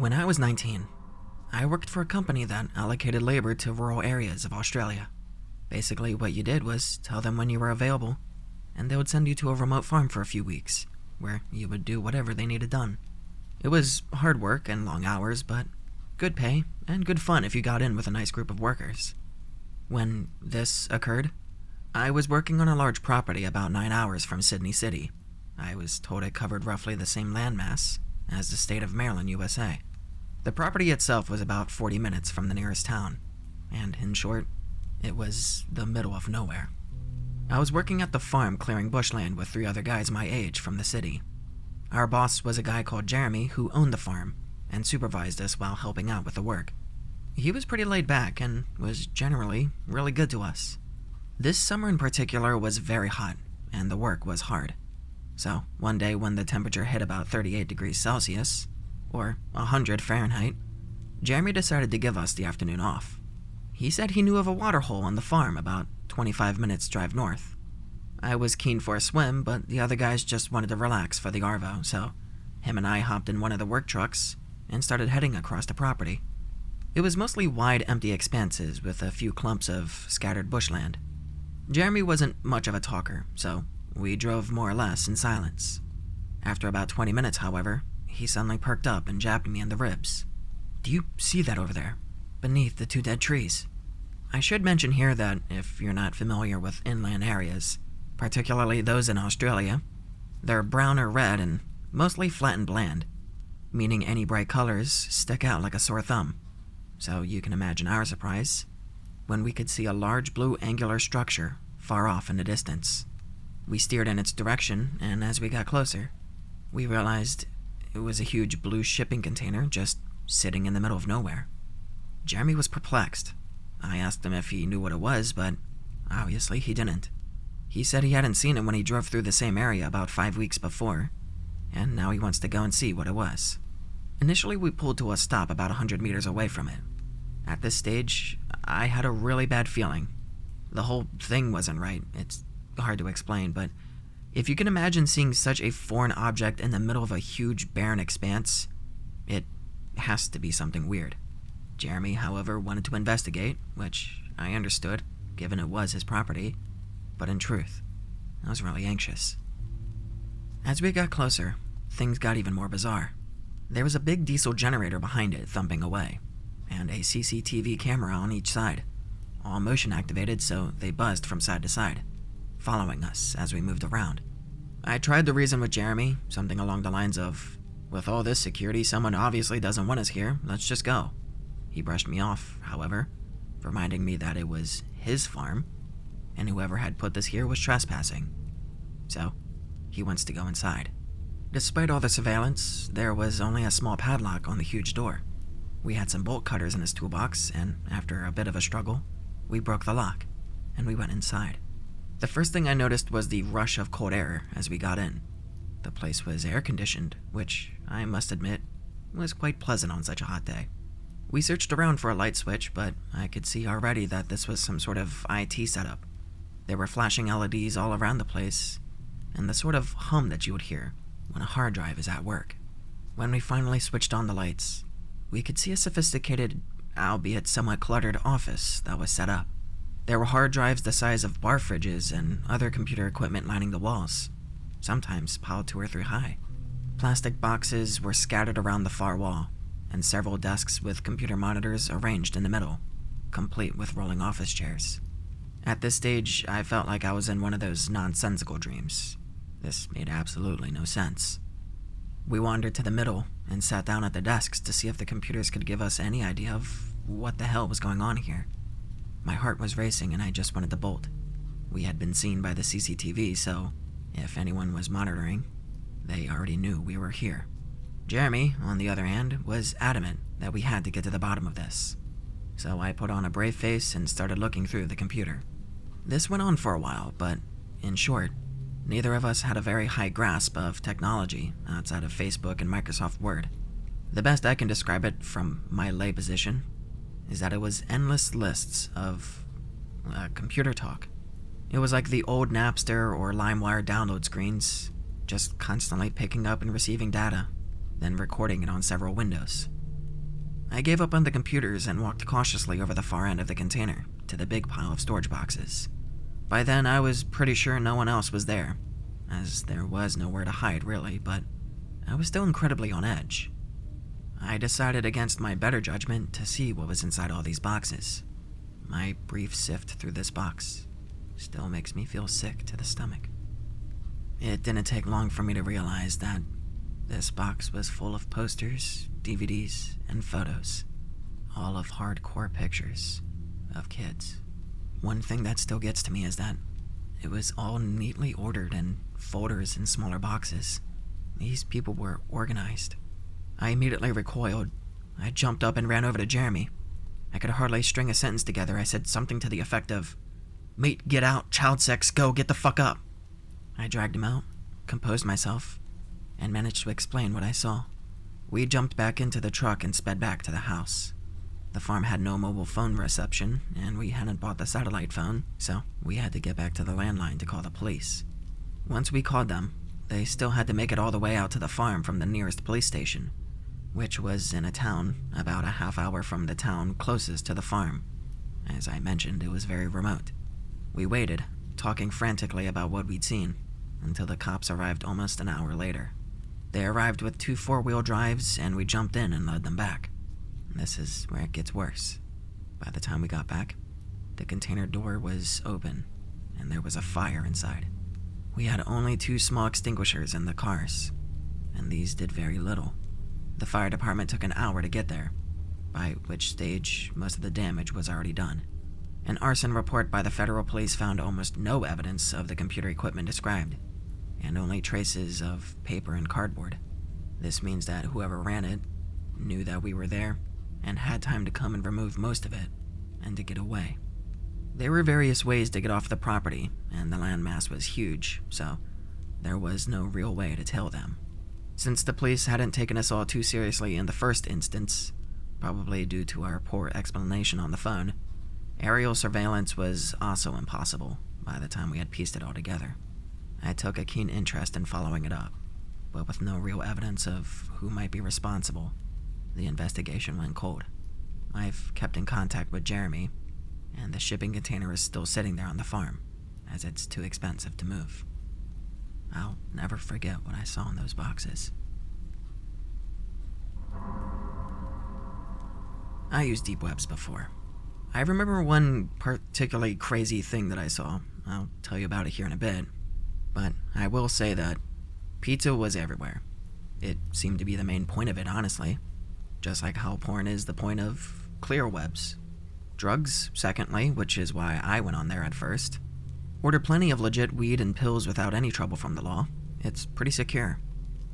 When I was 19, I worked for a company that allocated labor to rural areas of Australia. Basically, what you did was tell them when you were available, and they would send you to a remote farm for a few weeks, where you would do whatever they needed done. It was hard work and long hours, but good pay and good fun if you got in with a nice group of workers. When this occurred, I was working on a large property about 9 hours from Sydney City. I was told it covered roughly the same landmass as the state of Maryland, USA. The property itself was about 40 minutes from the nearest town, and in short, it was the middle of nowhere. I was working at the farm clearing bushland with 3 other guys my age from the city. Our boss was a guy called Jeremy who owned the farm and supervised us while helping out with the work. He was pretty laid back and was generally really good to us. This summer in particular was very hot, and the work was hard. So, one day when the temperature hit about 38 degrees Celsius, or 100 Fahrenheit, Jeremy decided to give us the afternoon off. He said he knew of a water hole on the farm about 25 minutes drive north. I was keen for a swim, but the other guys just wanted to relax for the Arvo, so him and I hopped in one of the work trucks and started heading across the property. It was mostly wide, empty expanses with a few clumps of scattered bushland. Jeremy wasn't much of a talker, so we drove more or less in silence. After about 20 minutes, however, he suddenly perked up and jabbed me in the ribs. "Do you see that over there, beneath the 2 dead trees?" I should mention here that if you're not familiar with inland areas, particularly those in Australia, they're brown or red and mostly flat and bland, meaning any bright colors stick out like a sore thumb. So you can imagine our surprise when we could see a large blue angular structure far off in the distance. We steered in its direction, and as we got closer, we realized it was a huge blue shipping container just sitting in the middle of nowhere. Jeremy was perplexed. I asked him if he knew what it was, but obviously he didn't. He said he hadn't seen it when he drove through the same area about 5 weeks before, and now he wants to go and see what it was. Initially, we pulled to a stop about 100 meters away from it. At this stage, I had a really bad feeling. The whole thing wasn't right. It's hard to explain, but if you can imagine seeing such a foreign object in the middle of a huge barren expanse, it has to be something weird. Jeremy, however, wanted to investigate, which I understood, given it was his property, but in truth, I was really anxious. As we got closer, things got even more bizarre. There was a big diesel generator behind it thumping away, and a CCTV camera on each side, all motion activated so they buzzed from side to side, following us as we moved around. I tried to reason with Jeremy, something along the lines of, "With all this security, someone obviously doesn't want us here, let's just go." He brushed me off, however, reminding me that it was his farm, and whoever had put this here was trespassing. So, he wants to go inside. Despite all the surveillance, there was only a small padlock on the huge door. We had some bolt cutters in his toolbox, and after a bit of a struggle, we broke the lock, and we went inside. The first thing I noticed was the rush of cold air as we got in. The place was air-conditioned, which, I must admit, was quite pleasant on such a hot day. We searched around for a light switch, but I could see already that this was some sort of IT setup. There were flashing LEDs all around the place, and the sort of hum that you would hear when a hard drive is at work. When we finally switched on the lights, we could see a sophisticated, albeit somewhat cluttered office that was set up. There were hard drives the size of bar fridges and other computer equipment lining the walls, sometimes piled 2 or 3 high. Plastic boxes were scattered around the far wall, and several desks with computer monitors arranged in the middle, complete with rolling office chairs. At this stage, I felt like I was in one of those nonsensical dreams. This made absolutely no sense. We wandered to the middle and sat down at the desks to see if the computers could give us any idea of what the hell was going on here. My heart was racing and I just wanted to bolt. We had been seen by the CCTV, so if anyone was monitoring, they already knew we were here. Jeremy, on the other hand, was adamant that we had to get to the bottom of this. So I put on a brave face and started looking through the computer. This went on for a while, but in short, neither of us had a very high grasp of technology outside of Facebook and Microsoft Word. The best I can describe it from my lay position is that it was endless lists of computer talk. It was like the old Napster or LimeWire download screens, just constantly picking up and receiving data, then recording it on several windows. I gave up on the computers and walked cautiously over the far end of the container to the big pile of storage boxes. By then, I was pretty sure no one else was there, as there was nowhere to hide really, but I was still incredibly on edge. I decided against my better judgment to see what was inside all these boxes. My brief sift through this box still makes me feel sick to the stomach. It didn't take long for me to realize that this box was full of posters, DVDs, and photos, all of hardcore pictures of kids. One thing that still gets to me is that it was all neatly ordered in folders in smaller boxes. These people were organized. I immediately recoiled. I jumped up and ran over to Jeremy. I could hardly string a sentence together. I said something to the effect of, "Mate, get out, child sex, go, get the fuck up." I dragged him out, composed myself, and managed to explain what I saw. We jumped back into the truck and sped back to the house. The farm had no mobile phone reception, and we hadn't bought the satellite phone, so we had to get back to the landline to call the police. Once we called them, they still had to make it all the way out to the farm from the nearest police station, which was in a town about a half hour from the town closest to the farm. As I mentioned, it was very remote. We waited, talking frantically about what we'd seen, until the cops arrived almost an hour later. They arrived with 2 4-wheel drives, and we jumped in and led them back. This is where it gets worse. By the time we got back, the container door was open, and there was a fire inside. We had only 2 small extinguishers in the cars, and these did very little. The fire department took an hour to get there, by which stage most of the damage was already done. An arson report by the federal police found almost no evidence of the computer equipment described, and only traces of paper and cardboard. This means that whoever ran it knew that we were there and had time to come and remove most of it and to get away. There were various ways to get off the property, and the landmass was huge, so there was no real way to tell them. Since the police hadn't taken us all too seriously in the first instance, probably due to our poor explanation on the phone, aerial surveillance was also impossible by the time we had pieced it all together. I took a keen interest in following it up, but with no real evidence of who might be responsible, the investigation went cold. I've kept in contact with Jeremy, and the shipping container is still sitting there on the farm, as it's too expensive to move. I'll never forget what I saw in those boxes. I used deep webs before. I remember one particularly crazy thing that I saw. I'll tell you about it here in a bit. But I will say that pizza was everywhere. It seemed to be the main point of it, honestly. Just like how porn is the point of clear webs. Drugs, secondly, which is why I went on there at first. Order plenty of legit weed and pills without any trouble from the law. It's pretty secure.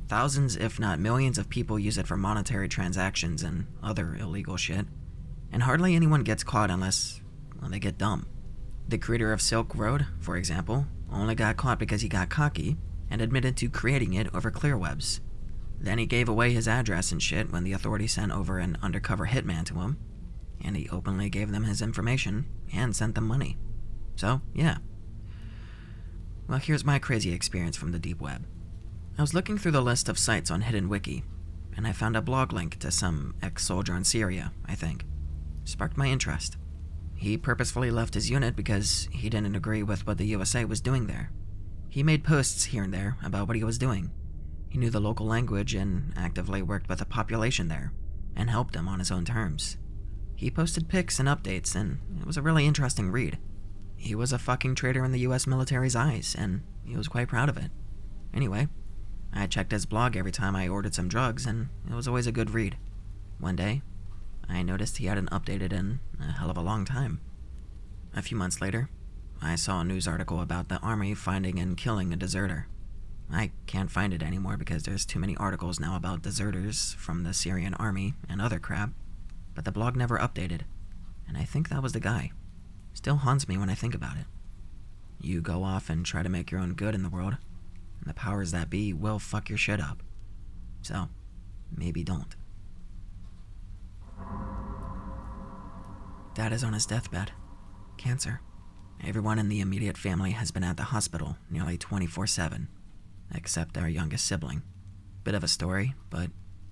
Thousands, if not millions of people use it for monetary transactions and other illegal shit. And hardly anyone gets caught unless, well, they get dumb. The creator of Silk Road, for example, only got caught because he got cocky and admitted to creating it over clear webs. Then he gave away his address and shit when the authorities sent over an undercover hitman to him, and he openly gave them his information and sent them money. So, yeah. Well, here's my crazy experience from the deep web. I was looking through the list of sites on Hidden Wiki, and I found a blog link to some ex-soldier in Syria, I think. Sparked my interest. He purposefully left his unit because he didn't agree with what the USA was doing there. He made posts here and there about what he was doing. He knew the local language and actively worked with the population there, and helped them on his own terms. He posted pics and updates, and it was a really interesting read. He was a fucking traitor in the US military's eyes, and he was quite proud of it. Anyway, I checked his blog every time I ordered some drugs, and it was always a good read. One day, I noticed he hadn't updated in a hell of a long time. A few months later, I saw a news article about the army finding and killing a deserter. I can't find it anymore because there's too many articles now about deserters from the Syrian army and other crap, but the blog never updated, and I think that was the guy. Still haunts me when I think about it. You go off and try to make your own good in the world, and the powers that be will fuck your shit up. So, maybe don't. Dad is on his deathbed. Cancer. Everyone in the immediate family has been at the hospital nearly 24/7. Except our youngest sibling. Bit of a story, but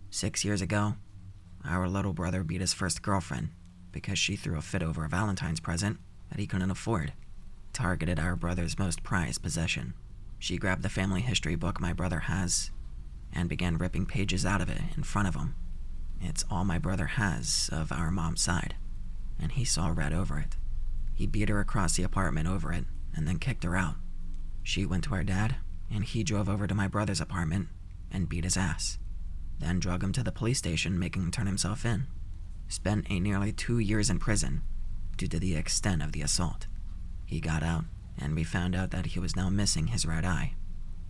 6 years ago, our little brother beat his first girlfriend because she threw a fit over a Valentine's present that he couldn't afford. Targeted our brother's most prized possession. She grabbed the family history book my brother has and began ripping pages out of it in front of him. It's all my brother has of our mom's side, and he saw red over it. He beat her across the apartment over it and then kicked her out. She went to our dad, and he drove over to my brother's apartment and beat his ass, then drug him to the police station, making him turn himself in. Spent a nearly 2 years in prison due to the extent of the assault. He got out, and we found out that he was now missing his right eye.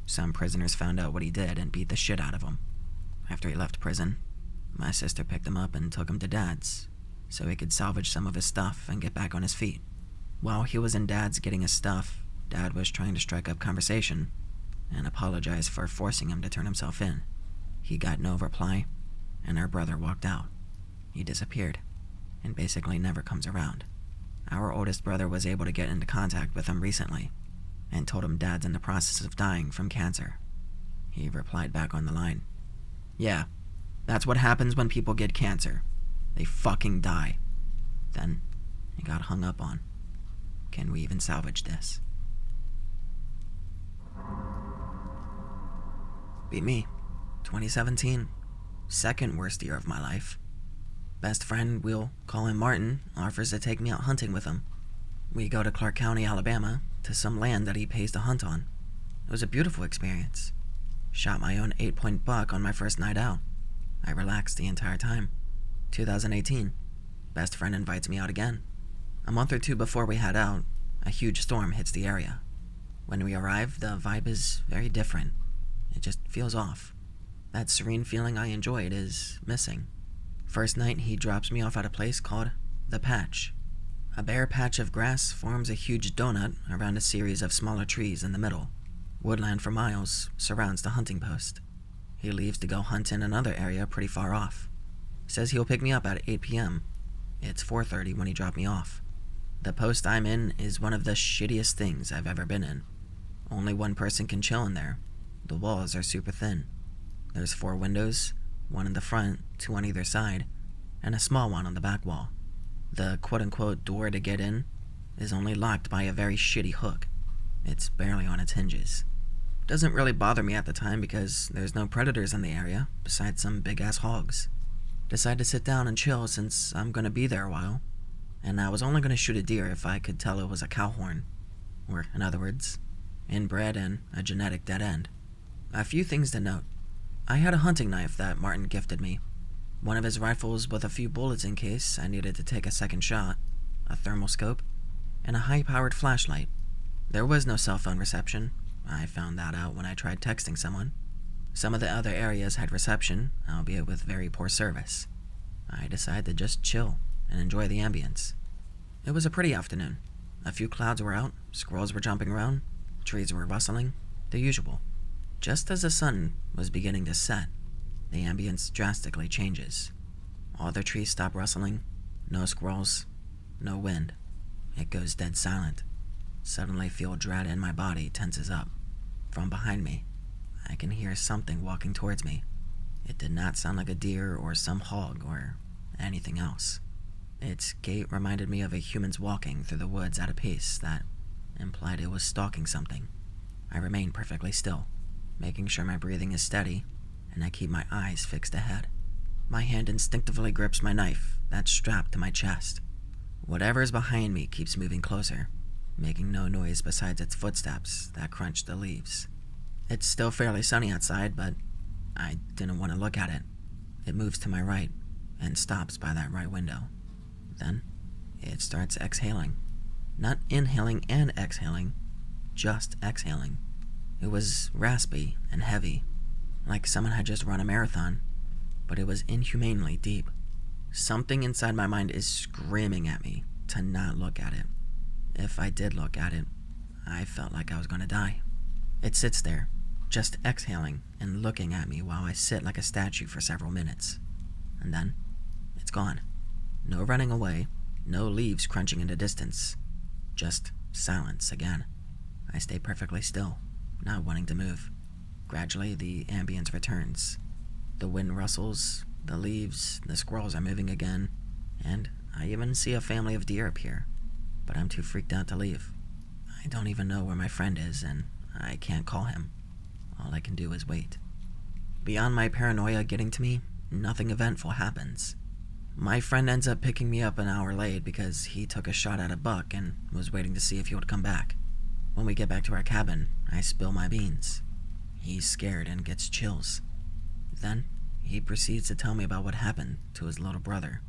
Some prisoners found out what he did and beat the shit out of him. After he left prison, my sister picked him up and took him to Dad's so he could salvage some of his stuff and get back on his feet. While he was in Dad's getting his stuff, Dad was trying to strike up conversation and apologized for forcing him to turn himself in. He got no reply, and our brother walked out. He disappeared, and basically never comes around. Our oldest brother was able to get into contact with him recently, and told him Dad's in the process of dying from cancer. He replied back on the line, "Yeah, that's what happens when people get cancer. They fucking die." Then he got hung up on. Can we even salvage this? Be me. 2017. Second worst year of my life. Best friend, we'll call him Martin, offers to take me out hunting with him. We go to Clark County, Alabama, to some land that he pays to hunt on. It was a beautiful experience. Shot my own 8-point buck on my first night out. I relaxed the entire time. 2018. Best friend invites me out again. A month or two before we head out, a huge storm hits the area. When we arrive, the vibe is very different. It just feels off. That serene feeling I enjoyed is missing. First night, he drops me off at a place called The Patch. A bare patch of grass forms a huge donut around a series of smaller trees in the middle. Woodland for miles surrounds the hunting post. He leaves to go hunt in another area pretty far off. Says he'll pick me up at 8 p.m. It's 4:30 when he dropped me off. The post I'm in is one of the shittiest things I've ever been in. Only one person can chill in there. The walls are super thin. There's 4 windows, one in the front, 2 on either side, and a small one on the back wall. The quote-unquote door to get in is only locked by a very shitty hook. It's barely on its hinges. Doesn't really bother me at the time because there's no predators in the area besides some big-ass hogs. Decide to sit down and chill since I'm gonna be there a while, and I was only gonna shoot a deer if I could tell it was a cow horn, or in other words, inbred and a genetic dead end. A few things to note. I had a hunting knife that Martin gifted me, one of his rifles with a few bullets in case I needed to take a second shot, a thermal scope, and a high-powered flashlight. There was no cell phone reception. I found that out when I tried texting someone. Some of the other areas had reception, albeit with very poor service. I decided to just chill and enjoy the ambience. It was a pretty afternoon. A few clouds were out, squirrels were jumping around, trees were rustling, the usual. Just as the sun was beginning to set, the ambience drastically changes. All the trees stop rustling, no squirrels, no wind. It goes dead silent. Suddenly feel dread in my body tenses up. From behind me, I can hear something walking towards me. It did not sound like a deer or some hog or anything else. Its gait reminded me of a human's walking through the woods at a pace that implied it was stalking something. I remain perfectly still, making sure my breathing is steady, and I keep my eyes fixed ahead. My hand instinctively grips my knife that's strapped to my chest. Whatever is behind me keeps moving closer, making no noise besides its footsteps that crunch the leaves. It's still fairly sunny outside, but I didn't want to look at it. It moves to my right and stops by that right window. Then it starts exhaling. Not inhaling and exhaling, just exhaling. It was raspy and heavy, like someone had just run a marathon, but it was inhumanely deep. Something inside my mind is screaming at me to not look at it. If I did look at it, I felt like I was going to die. It sits there, just exhaling and looking at me while I sit like a statue for several minutes. And then, it's gone. No running away, no leaves crunching in the distance. Just silence again. I stay perfectly still, not wanting to move. Gradually, the ambience returns. The wind rustles, The leaves, the squirrels are moving again, and I even see a family of deer appear, but I'm too freaked out to leave. I don't even know where my friend is, and I can't call him. All I can do is wait. Beyond my paranoia getting to me, nothing eventful happens. My friend ends up picking me up an hour late because he took a shot at a buck and was waiting to see if he would come back. When we get back to our cabin, I spill my beans. He's scared and gets chills. Then, he proceeds to tell me about what happened to his little brother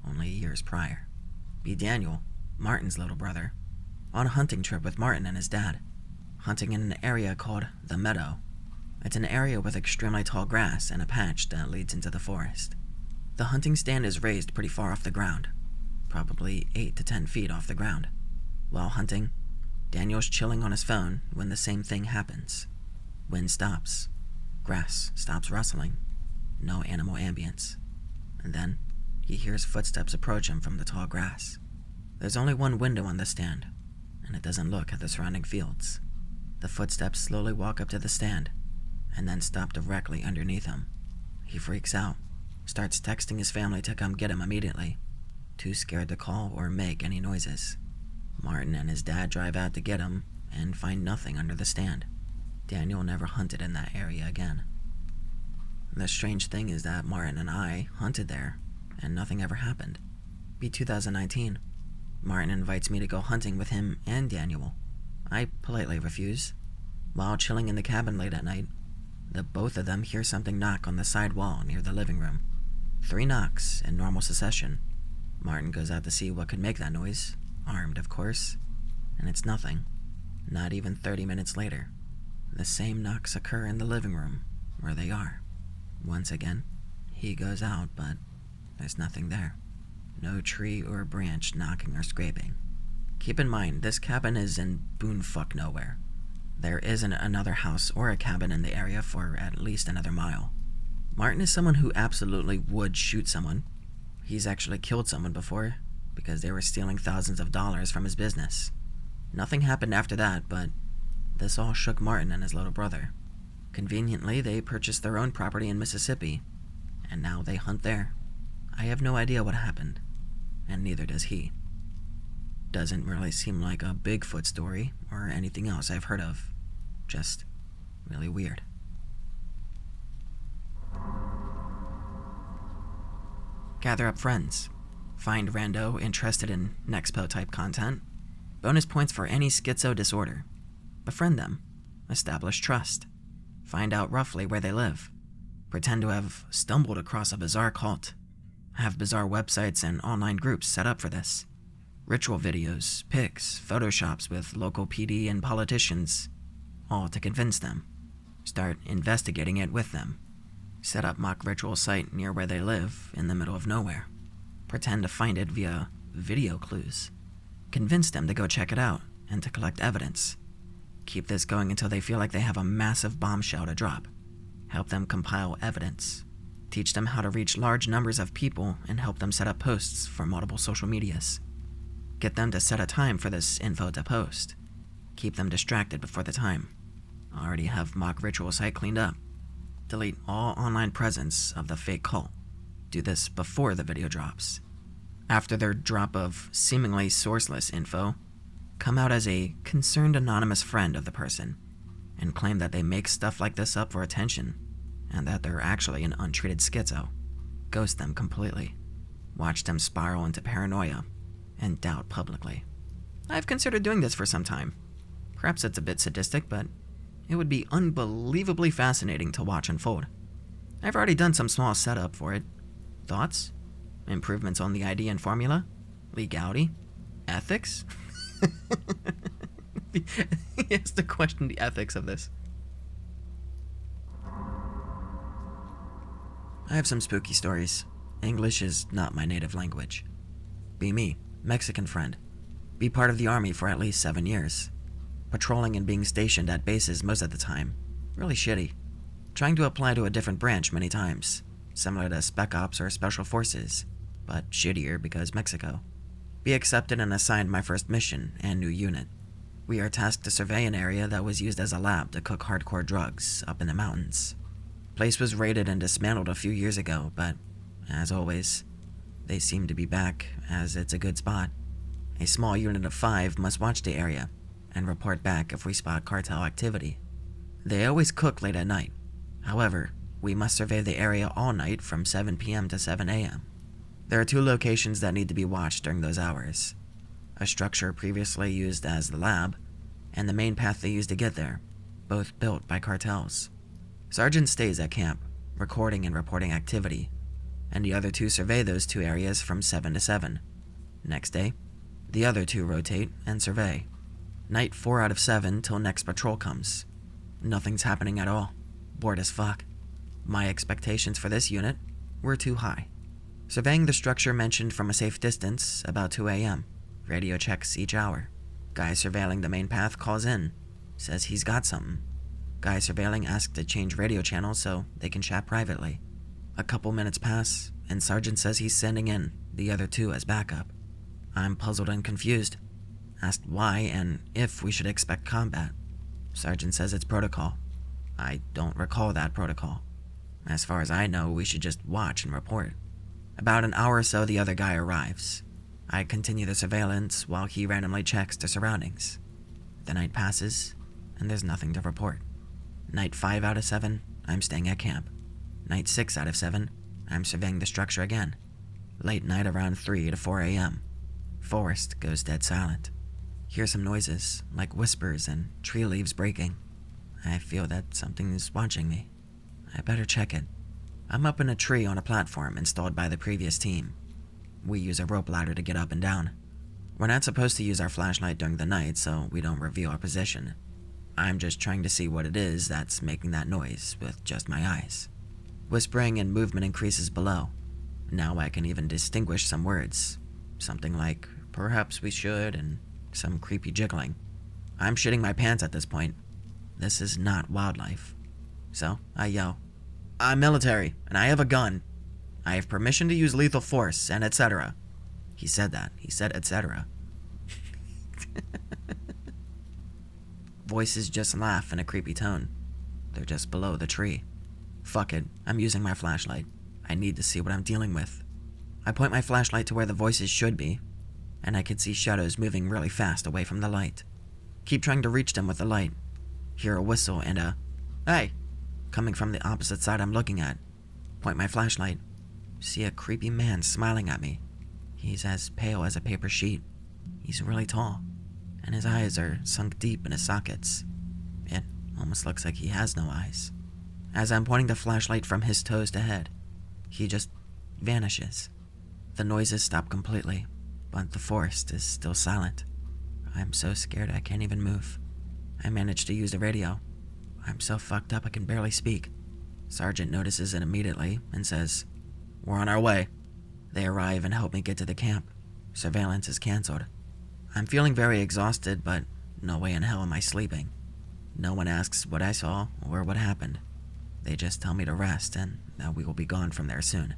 only years prior. Daniel, Martin's little brother, on a hunting trip with Martin and his dad, hunting in an area called the Meadow. It's an area with extremely tall grass and a patch that leads into the forest. The hunting stand is raised pretty far off the ground, probably 8 to 10 feet off the ground. While hunting, Daniel's chilling on his phone when the same thing happens. Wind stops. Grass stops rustling. No animal ambience. And then, he hears footsteps approach him from the tall grass. There's only one window on the stand, and it doesn't look at the surrounding fields. The footsteps slowly walk up to the stand, and then stop directly underneath him. He freaks out, starts texting his family to come get him immediately, too scared to call or make any noises. Martin and his dad drive out to get him and find nothing under the stand. Daniel never hunted in that area again. The strange thing is that Martin and I hunted there, and nothing ever happened. 2019. Martin invites me to go hunting with him and Daniel. I politely refuse. While chilling in the cabin late at night, the both of them hear something knock on the side wall near the living room. 3 knocks in normal succession. Martin goes out to see what could make that noise, armed of course, and it's nothing. Not even 30 minutes later, the same knocks occur in the living room where they are. Once again, he goes out, but there's nothing there. No tree or branch knocking or scraping. Keep in mind, this cabin is in boonfuck nowhere. There isn't another house or a cabin in the area for at least another mile. Martin is someone who absolutely would shoot someone. He's actually killed someone before because they were stealing thousands of dollars from his business. Nothing happened after that, but this all shook Martin and his little brother. Conveniently, they purchased their own property in Mississippi, and now they hunt there. I have no idea what happened, and neither does he. Doesn't really seem like a Bigfoot story or anything else I've heard of. Just really weird. Gather up friends. Find rando interested in Nexpo type content. Bonus points for any schizo disorder. Befriend them. Establish trust. Find out roughly where they live. Pretend to have stumbled across a bizarre cult. Have bizarre websites and online groups set up for this. Ritual videos, pics, photoshops with local PD and politicians, all to convince them. Start investigating it with them. Set up mock ritual site near where they live in the middle of nowhere. Pretend to find it via video clues. Convince them to go check it out and to collect evidence. Keep this going until they feel like they have a massive bombshell to drop. Help them compile evidence. Teach them how to reach large numbers of people and help them set up posts for multiple social medias. Get them to set a time for this info to post. Keep them distracted before the time. Already have mock ritual site cleaned up. Delete all online presence of the fake cult. Do this before the video drops. After their drop of seemingly sourceless info, come out as a concerned anonymous friend of the person and claim that they make stuff like this up for attention and that they're actually an untreated schizo. Ghost them completely. Watch them spiral into paranoia and doubt publicly. I've considered doing this for some time. Perhaps it's a bit sadistic, but it would be unbelievably fascinating to watch unfold. I've already done some small setup for it. Thoughts? Improvements on the idea and formula? Legality? Ethics? He has to question the ethics of this. I have some spooky stories. English is not my native language. Be me, Mexican friend. Be part of the army for at least 7 years. Patrolling and being stationed at bases most of the time. Really shitty. Trying to apply to a different branch many times. Similar to Spec Ops or Special Forces, but shittier because Mexico. Be accepted and assigned my first mission and new unit. We are tasked to survey an area that was used as a lab to cook hardcore drugs up in the mountains. Place was raided and dismantled a few years ago, but As always, they seem to be back, as it's a good spot. A small unit of 5 must watch the area and report back if we spot cartel activity. They always cook late at night. However, we must survey the area all night from 7 p.m. to 7 a.m. There are 2 locations that need to be watched during those hours. A structure previously used as the lab, and the main path they use to get there, both built by cartels. Sergeant stays at camp, recording and reporting activity, and the other 2 survey those 2 areas from 7 to 7. Next day, the other 2 rotate and survey. Night 4 out of 7 till next patrol comes. Nothing's happening at all. Bored as fuck. My expectations for this unit were too high. Surveying the structure mentioned from a safe distance, about 2 a.m. Radio checks each hour. Guy surveilling the main path calls in, says he's got something. Guy surveilling asks to change radio channels so they can chat privately. A couple minutes pass, and Sergeant says he's sending in the other 2 as backup. I'm puzzled and confused. Asked why and if we should expect combat. Sergeant says it's protocol. I don't recall that protocol. As far as I know, we should just watch and report. About an hour or so, the other guy arrives. I continue the surveillance while he randomly checks the surroundings. The night passes, and there's nothing to report. Night 5 out of 7, I'm staying at camp. Night 6 out of 7, I'm surveying the structure again. Late night around 3 to 4 a.m. Forest goes dead silent. Hear some noises, like whispers and tree leaves breaking. I feel that something is watching me. I better check it. I'm up in a tree on a platform installed by the previous team. We use a rope ladder to get up and down. We're not supposed to use our flashlight during the night, so we don't reveal our position. I'm just trying to see what it is that's making that noise with just my eyes. Whispering and movement increases below. Now I can even distinguish some words. Something like, perhaps we should, and some creepy jiggling. I'm shitting my pants at this point. This is not wildlife. So I yell, I'm military, and I have a gun. I have permission to use lethal force, and etc. He said that. He said etc. Voices just laugh in a creepy tone. They're just below the tree. Fuck it, I'm using my flashlight. I need to see what I'm dealing with. I point my flashlight to where the voices should be, and I can see shadows moving really fast away from the light. Keep trying to reach them with the light. Hear a whistle and a, hey, coming from the opposite side I'm looking at. Point my flashlight. See a creepy man smiling at me. He's as pale as a paper sheet. He's really tall, and his eyes are sunk deep in his sockets. It almost looks like he has no eyes. As I'm pointing the flashlight from his toes to head, he just vanishes. The noises stop completely, but the forest is still silent. I'm so scared I can't even move. I manage to use the radio. I'm so fucked up I can barely speak. Sergeant notices it immediately and says, we're on our way. They arrive and help me get to the camp. Surveillance is canceled. I'm feeling very exhausted, but no way in hell am I sleeping. No one asks what I saw or what happened. They just tell me to rest and that we will be gone from there soon.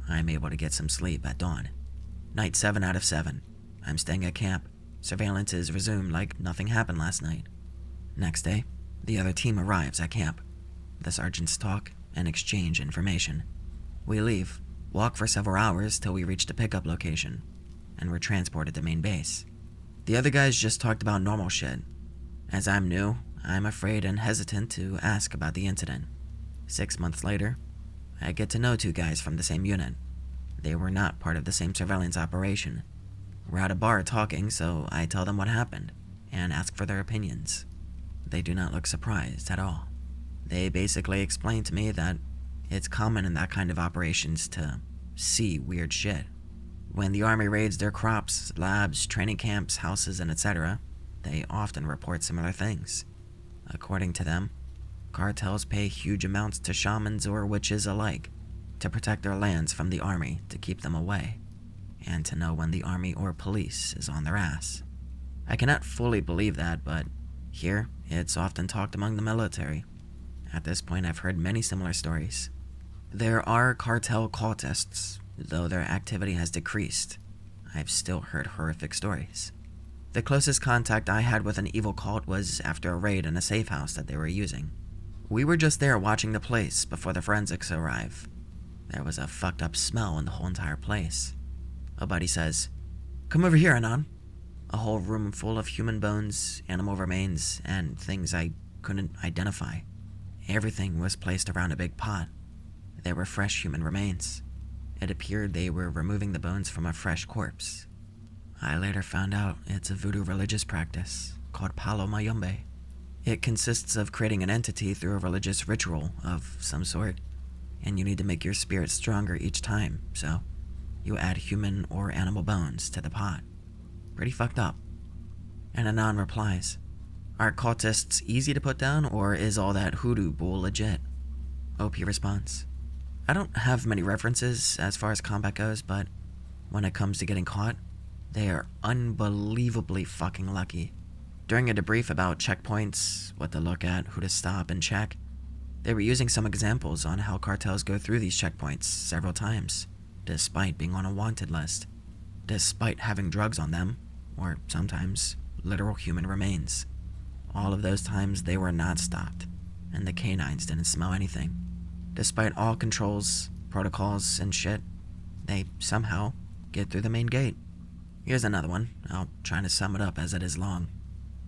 I'm able to get some sleep at dawn. Night 7 out of 7. I'm staying at camp. Surveillance is resumed like nothing happened last night. Next day, the other team arrives at camp. The sergeants talk and exchange information. We leave, walk for several hours till we reach the pickup location, and we're transported to main base. The other guys just talked about normal shit. As I'm new, I'm afraid and hesitant to ask about the incident. 6 months later, I get to know 2 guys from the same unit. They were not part of the same surveillance operation. We're at a bar talking, so I tell them what happened and ask for their opinions. They do not look surprised at all. They basically explain to me that it's common in that kind of operations to see weird shit. When the army raids their crops, labs, training camps, houses, and etc., they often report similar things. According to them, cartels pay huge amounts to shamans or witches alike to protect their lands from the army to keep them away, and to know when the army or police is on their ass. I cannot fully believe that, but here, it's often talked among the military. At this point, I've heard many similar stories. There are cartel cultists, though their activity has decreased. I've still heard horrific stories. The closest contact I had with an evil cult was after a raid in a safe house that they were using. We were just there watching the place before the forensics arrive. There was a fucked up smell in the whole entire place. A buddy says, "Come over here, Anon." A whole room full of human bones, animal remains, and things I couldn't identify. Everything was placed around a big pot. They were fresh human remains. It appeared they were removing the bones from a fresh corpse. I later found out it's a voodoo religious practice called Palo Mayombe. It consists of creating an entity through a religious ritual of some sort, and you need to make your spirit stronger each time, so you add human or animal bones to the pot. Pretty fucked up. And Anon replies, "Are cultists easy to put down, or is all that hoodoo bull legit?" OP responds, "I don't have many references as far as combat goes, but when it comes to getting caught, they are unbelievably fucking lucky. During a debrief about checkpoints, what to look at, who to stop and check, they were using some examples on how cartels go through these checkpoints several times, despite being on a wanted list, despite having drugs on them, or sometimes literal human remains. All of those times they were not stopped, and the canines didn't smell anything. Despite all controls, protocols, and shit, they somehow get through the main gate." Here's another one. I'll try to sum it up as it is long.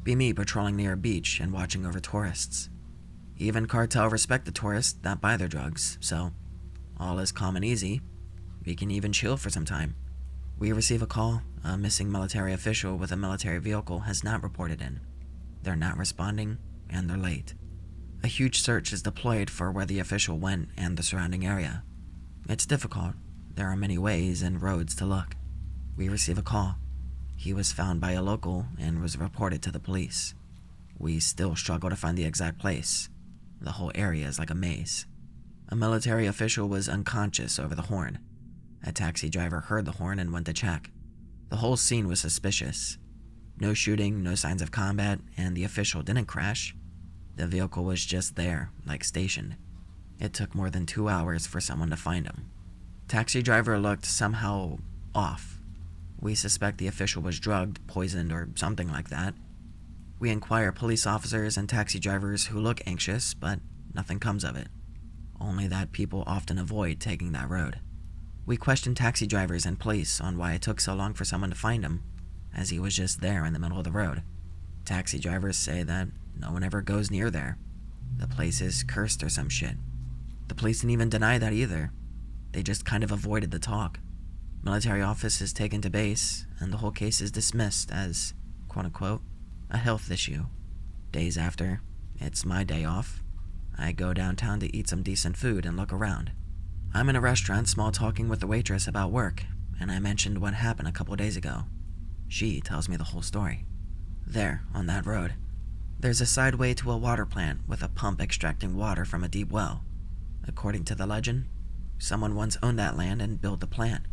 Be me patrolling near a beach and watching over tourists. Even cartel respect the tourists that buy their drugs, so all is calm and easy. We can even chill for some time. We receive a call. A missing military official with a military vehicle has not reported in. They're not responding, and they're late. A huge search is deployed for where the official went and the surrounding area. It's difficult. There are many ways and roads to look. We receive a call. He was found by a local and was reported to the police. We still struggle to find the exact place. The whole area is like a maze. A military official was unconscious over the horn. A taxi driver heard the horn and went to check. The whole scene was suspicious. No shooting, no signs of combat, and the official didn't crash. The vehicle was just there, like stationed. It took more than 2 hours for someone to find him. Taxi driver looked somehow off. We suspect the official was drugged, poisoned, or something like that. We inquire police officers and taxi drivers who look anxious, but nothing comes of it. Only that people often avoid taking that road. We question taxi drivers and police on why it took so long for someone to find him, as he was just there in the middle of the road. Taxi drivers say that no one ever goes near there. The place is cursed or some shit. The police didn't even deny that either. They just kind of avoided the talk. Military office is taken to base, and the whole case is dismissed as, quote-unquote, a health issue. Days after, it's my day off. I go downtown to eat some decent food and look around. I'm in a restaurant small talking with the waitress about work, and I mentioned what happened a couple days ago. She tells me the whole story. There, on that road, there's a sideway to a water plant with a pump extracting water from a deep well. According to the legend, someone once owned that land and built the plant.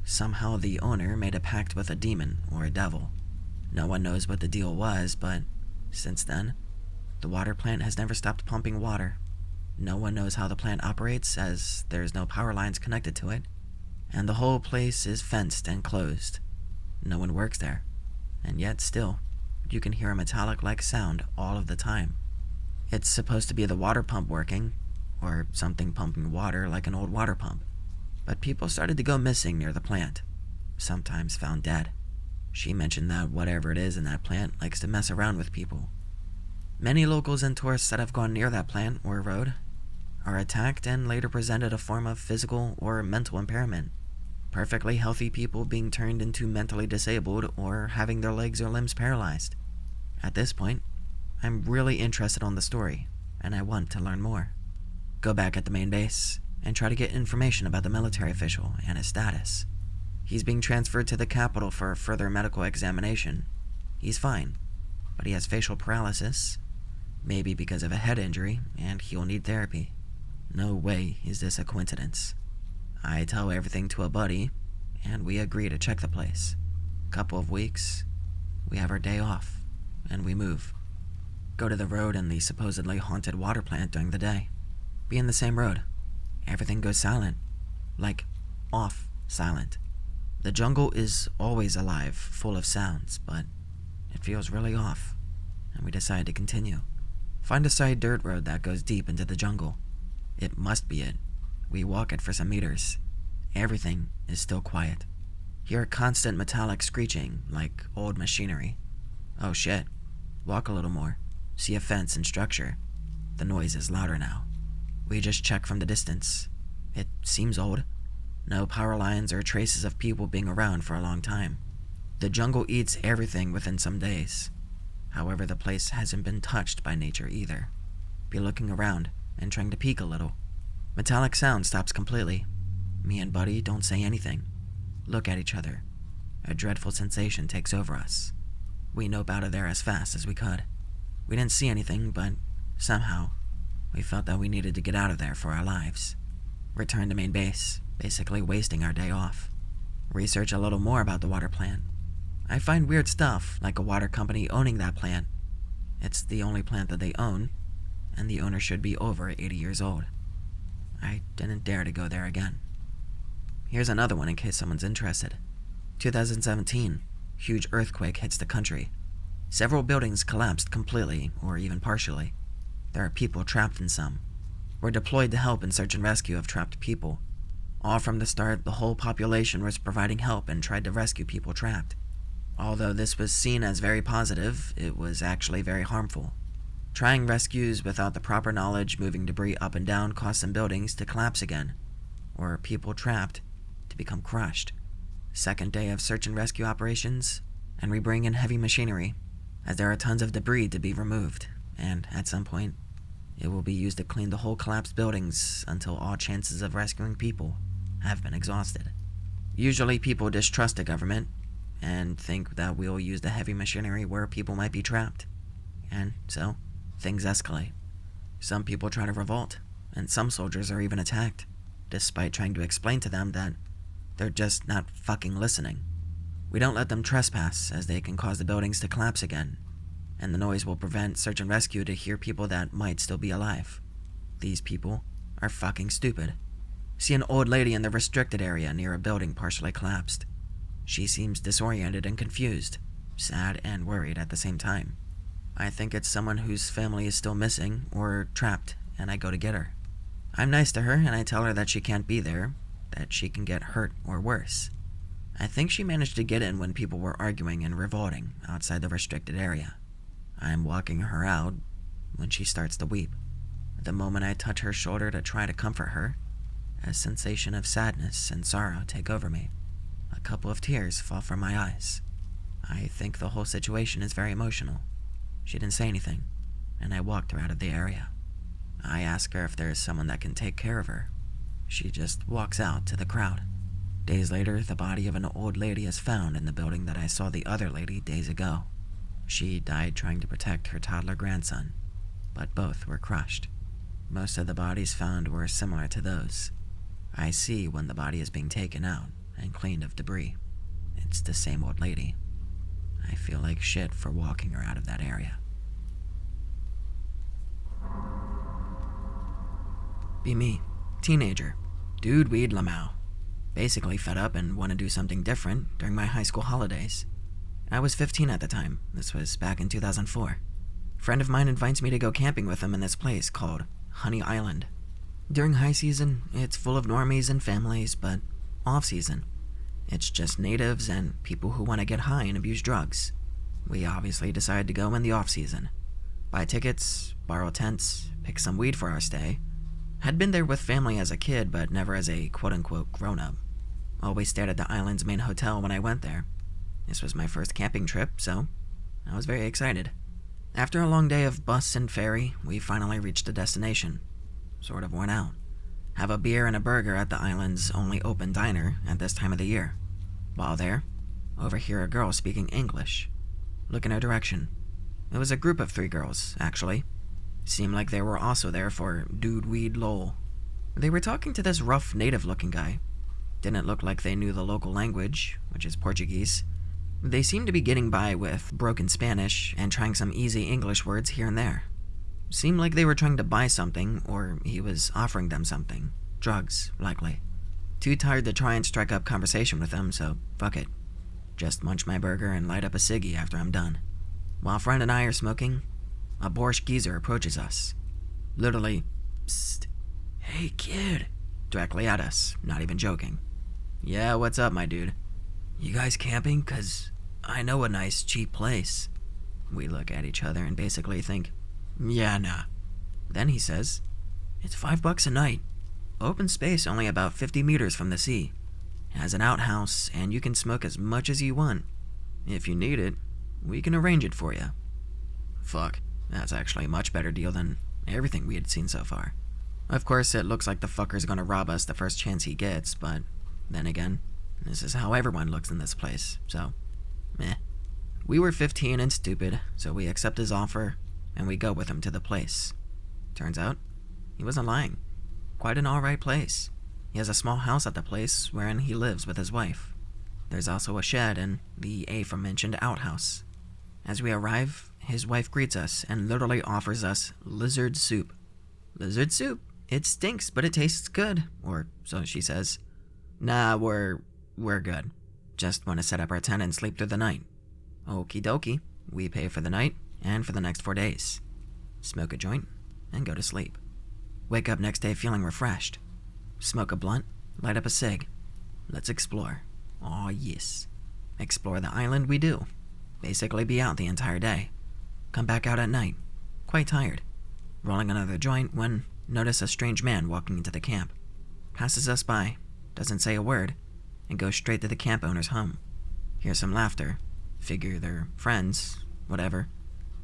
Somehow the owner made a pact with a demon or a devil. No one knows what the deal was, but since then, the water plant has never stopped pumping water. No one knows how the plant operates, as there's no power lines connected to it, and the whole place is fenced and closed. No one works there, and yet still, you can hear a metallic-like sound all of the time. It's supposed to be the water pump working, or something pumping water like an old water pump. But people started to go missing near the plant, sometimes found dead. She mentioned that whatever it is in that plant likes to mess around with people. Many locals and tourists that have gone near that plant or road are attacked and later presented a form of physical or mental impairment. Perfectly healthy people being turned into mentally disabled or having their legs or limbs paralyzed. At this point, I'm really interested on the story, and I want to learn more. Go back at the main base and try to get information about the military official and his status. He's being transferred to the capital for further medical examination. He's fine, but he has facial paralysis, maybe because of a head injury, and he'll need therapy. No way is this a coincidence. I tell everything to a buddy, and we agree to check the place. Couple of weeks, we have our day off, and we move. Go to the road and the supposedly haunted water plant during the day. Be in the same road. Everything goes silent. Like, off silent. The jungle is always alive, full of sounds, but it feels really off, and we decide to continue. Find a side dirt road that goes deep into the jungle. It must be it. We walk it for some meters. Everything is still quiet. Hear a constant metallic screeching, like old machinery. Oh shit. Walk a little more. See a fence and structure. The noise is louder now. We just check from the distance. It seems old. No power lines or traces of people being around for a long time. The jungle eats everything within some days. However, the place hasn't been touched by nature either. Be looking around and trying to peek a little. Metallic sound stops completely. Me and Buddy don't say anything. Look at each other. A dreadful sensation takes over us. We nope out of there as fast as we could. We didn't see anything, but somehow, we felt that we needed to get out of there for our lives. Return to main base, basically wasting our day off. Research a little more about the water plant. I find weird stuff, like a water company owning that plant. It's the only plant that they own, and the owner should be over 80 years old. I didn't dare to go there again. Here's another one in case someone's interested. 2017, huge earthquake hits the country. Several buildings collapsed completely, or even partially. There are people trapped in some. We're deployed to help in search and rescue of trapped people. All from the start, the whole population was providing help and tried to rescue people trapped. Although this was seen as very positive, it was actually very harmful. Trying rescues without the proper knowledge, moving debris up and down, caused some buildings to collapse again, or people trapped to become crushed. Second day of search and rescue operations, and we bring in heavy machinery, as there are tons of debris to be removed, and at some point, it will be used to clean the whole collapsed buildings until all chances of rescuing people have been exhausted. Usually people distrust the government and think that we'll use the heavy machinery where people might be trapped. And so, things escalate. Some people try to revolt, and some soldiers are even attacked, despite trying to explain to them that they're just not fucking listening. We don't let them trespass, as they can cause the buildings to collapse again, and the noise will prevent search and rescue to hear people that might still be alive. These people are fucking stupid. See an old lady in the restricted area near a building partially collapsed. She seems disoriented and confused, sad and worried at the same time. I think it's someone whose family is still missing or trapped, and I go to get her. I'm nice to her, and I tell her that she can't be there, that she can get hurt or worse. I think she managed to get in when people were arguing and revolting outside the restricted area. I am walking her out when she starts to weep. The moment I touch her shoulder to try to comfort her, a sensation of sadness and sorrow take over me. A couple of tears fall from my eyes. I think the whole situation is very emotional. She didn't say anything, and I walked her out of the area. I ask her if there is someone that can take care of her. She just walks out to the crowd. Days later, the body of an old lady is found in the building that I saw the other lady days ago. She died trying to protect her toddler grandson, but both were crushed. Most of the bodies found were similar to those. I see when the body is being taken out and cleaned of debris. It's the same old lady. I feel like shit for walking her out of that area. Be me, teenager, dude weed lamau. Basically fed up and want to do something different during my high school holidays. I was 15 at the time. This was back in 2004. A friend of mine invites me to go camping with him in this place called Honey Island. During high season, it's full of normies and families, but off season, it's just natives and people who want to get high and abuse drugs. We obviously decided to go in the off season. Buy tickets, borrow tents, pick some weed for our stay. Had been there with family as a kid, but never as a quote-unquote grown-up. Always stayed at the island's main hotel when I went there. This was my first camping trip, so I was very excited. After a long day of bus and ferry, we finally reached the destination. Sort of worn out. Have a beer and a burger at the island's only open diner at this time of the year. While there, overhear a girl speaking English. Look in her direction. It was a group of 3 girls, actually. Seemed like they were also there for dude weed lol. They were talking to this rough native-looking guy. Didn't look like they knew the local language, which is Portuguese. They seemed to be getting by with broken Spanish and trying some easy English words here and there. Seemed like they were trying to buy something, or he was offering them something. Drugs, likely. Too tired to try and strike up conversation with them, so fuck it. Just munch my burger and light up a ciggy after I'm done. While friend and I are smoking, a borscht geezer approaches us. Literally, psst, hey kid, directly at us, not even joking. Yeah, what's up, my dude? You guys camping? 'Cause I know a nice, cheap place. We look at each other and basically think, yeah, nah. Then he says, it's $5 a night. Open space only about 50 meters from the sea. Has an outhouse, and you can smoke as much as you want. If you need it, we can arrange it for you. Fuck, that's actually a much better deal than everything we had seen so far. Of course, it looks like the fucker's gonna rob us the first chance he gets, but then again, this is how everyone looks in this place, so meh. We were 15 and stupid, so we accept his offer, and we go with him to the place. Turns out, he wasn't lying. Quite an alright place. He has a small house at the place wherein he lives with his wife. There's also a shed and the aforementioned outhouse. As we arrive, his wife greets us and literally offers us lizard soup. Lizard soup? It stinks, but it tastes good, or so she says. Nah, we're good. Just want to set up our tent and sleep through the night. Okie dokie, we pay for the night and for the next 4 days. Smoke a joint and go to sleep. Wake up next day feeling refreshed. Smoke a blunt, light up a cig. Let's explore. Aw, yes. Explore the island we do. Basically be out the entire day. Come back out at night, quite tired. Rolling another joint when notice a strange man walking into the camp. Passes us by, doesn't say a word, and goes straight to the camp owner's home. Hear some laughter. Figure they're friends, whatever.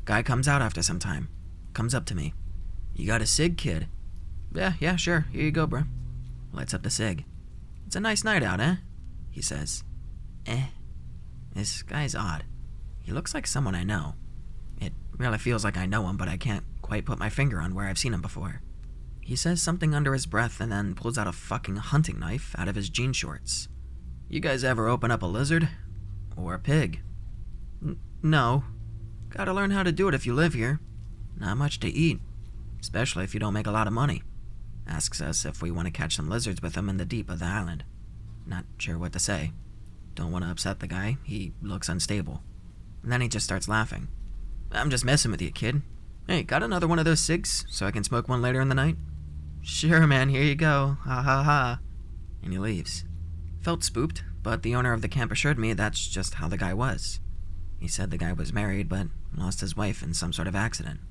Guy comes out after some time. Comes up to me. You got a cig, kid? Yeah, sure. Here you go, bro. Lights up the cig. It's a nice night out, eh? He says. This guy's odd. He looks like someone I know. It really feels like I know him, but I can't quite put my finger on where I've seen him before. He says something under his breath and then pulls out a fucking hunting knife out of his jean shorts. You guys ever open up a lizard? Or a pig? No. Gotta learn how to do it if you live here. Not much to eat, especially if you don't make a lot of money. Asks us if we want to catch some lizards with him in the deep of the island. Not sure what to say. Don't want to upset the guy, he looks unstable. And then he just starts laughing. I'm just messing with you, kid. Hey, got another one of those cigs so I can smoke one later in the night? Sure, man, here you go. Ha ha ha. And he leaves. Felt spooked, but the owner of the camp assured me that's just how the guy was. He said the guy was married, but lost his wife in some sort of accident.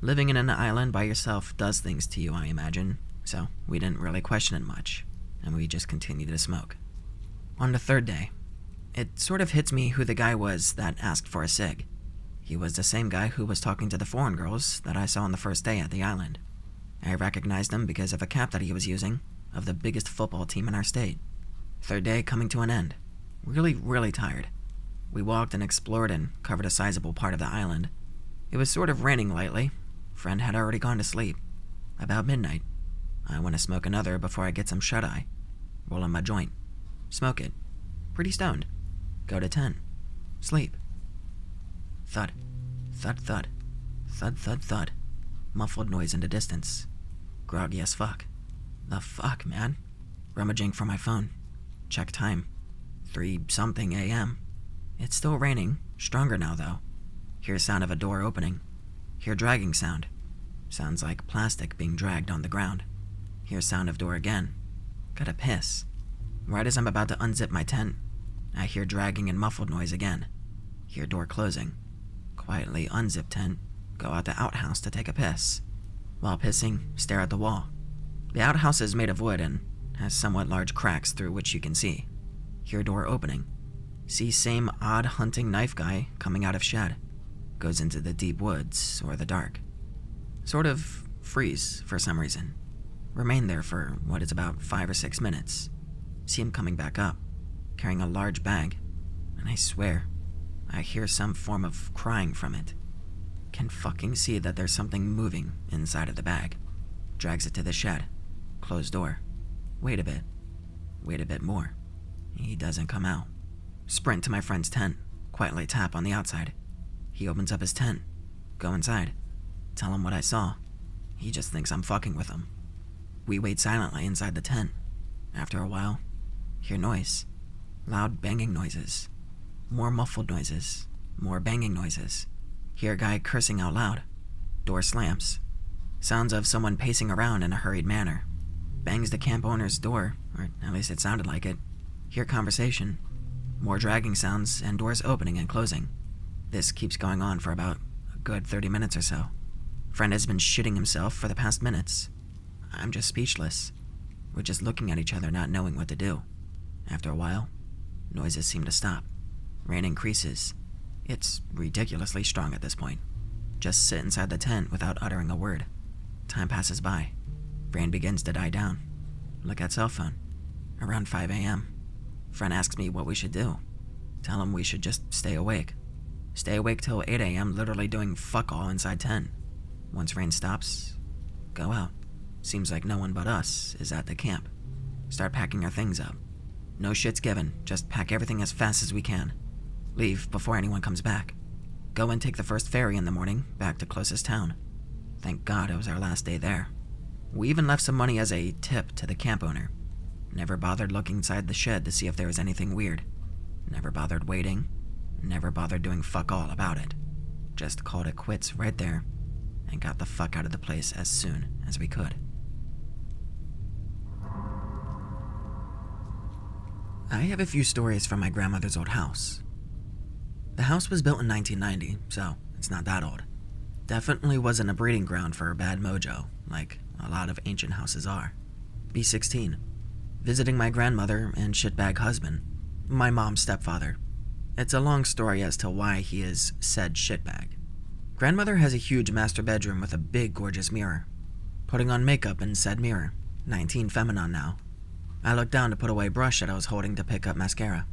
Living in an island by yourself does things to you, I imagine, so we didn't really question it much, and we just continued to smoke. On the third day, it sort of hits me who the guy was that asked for a cig. He was the same guy who was talking to the foreign girls that I saw on the first day at the island. I recognized him because of a cap that he was using, of the biggest football team in our state. Third day coming to an end. Really tired. We walked and explored and covered a sizable part of the island. It was sort of raining lightly. Friend had already gone to sleep. About midnight. I want to smoke another before I get some shut-eye. Roll on my joint. Smoke it. Pretty stoned. Go to 10. Sleep. Thud. Thud, thud. Thud, thud, thud. Muffled noise in the distance. Groggy as fuck. The fuck, man? Rummaging for my phone. Check time. 3-something a.m. It's still raining. Stronger now, though. Hear sound of a door opening. Hear dragging sound. Sounds like plastic being dragged on the ground. Hear sound of door again. Gotta piss. Right as I'm about to unzip my tent, I hear dragging and muffled noise again. Hear door closing. Quietly unzip tent. Go out the outhouse to take a piss. While pissing, stare at the wall. The outhouse is made of wood and has somewhat large cracks through which you can see. Hear door opening. See same odd hunting knife guy coming out of shed. Goes into the deep woods or the dark. Sort of freeze for some reason. Remain there for what is about 5 or 6 minutes. See him coming back up, carrying a large bag, and I swear, I hear some form of crying from it. Can fucking see that there's something moving inside of the bag. Drags it to the shed. Closed door. Wait a bit. Wait a bit more. He doesn't come out. Sprint to my friend's tent. Quietly tap on the outside. He opens up his tent. Go inside. Tell him what I saw. He just thinks I'm fucking with him. We wait silently inside the tent. After a while, hear noise. Loud banging noises. More muffled noises. More banging noises. Hear a guy cursing out loud. Door slams. Sounds of someone pacing around in a hurried manner. Bangs the camp owner's door, or at least it sounded like it. Hear conversation. More dragging sounds and doors opening and closing. This keeps going on for about a good 30 minutes or so. Friend has been shitting himself for the past minutes. I'm just speechless. We're just looking at each other, not knowing what to do. After a while, noises seem to stop. Rain increases. It's ridiculously strong at this point. Just sit inside the tent without uttering a word. Time passes by. Rain begins to die down. Look at cell phone. Around 5 a.m. Friend asks me what we should do. Tell him we should just stay awake. Stay awake till 8 a.m. literally doing fuck all inside tent. Once rain stops, go out. Seems like no one but us is at the camp. Start packing our things up. No shit's given, just pack everything as fast as we can. Leave before anyone comes back. Go and take the first ferry in the morning back to closest town. Thank God it was our last day there. We even left some money as a tip to the camp owner. Never bothered looking inside the shed to see if there was anything weird. Never bothered waiting. Never bothered doing fuck all about it. Just called it quits right there and got the fuck out of the place as soon as we could. I have a few stories from my grandmother's old house. The house was built in 1990, so it's not that old. Definitely wasn't a breeding ground for bad mojo, like a lot of ancient houses are. B16. Visiting my grandmother and shitbag husband, my mom's stepfather. It's a long story as to why he is said shitbag. Grandmother has a huge master bedroom with a big gorgeous mirror. Putting on makeup in said mirror, 19 feminine now. I look down to put away brush that I was holding to pick up mascara.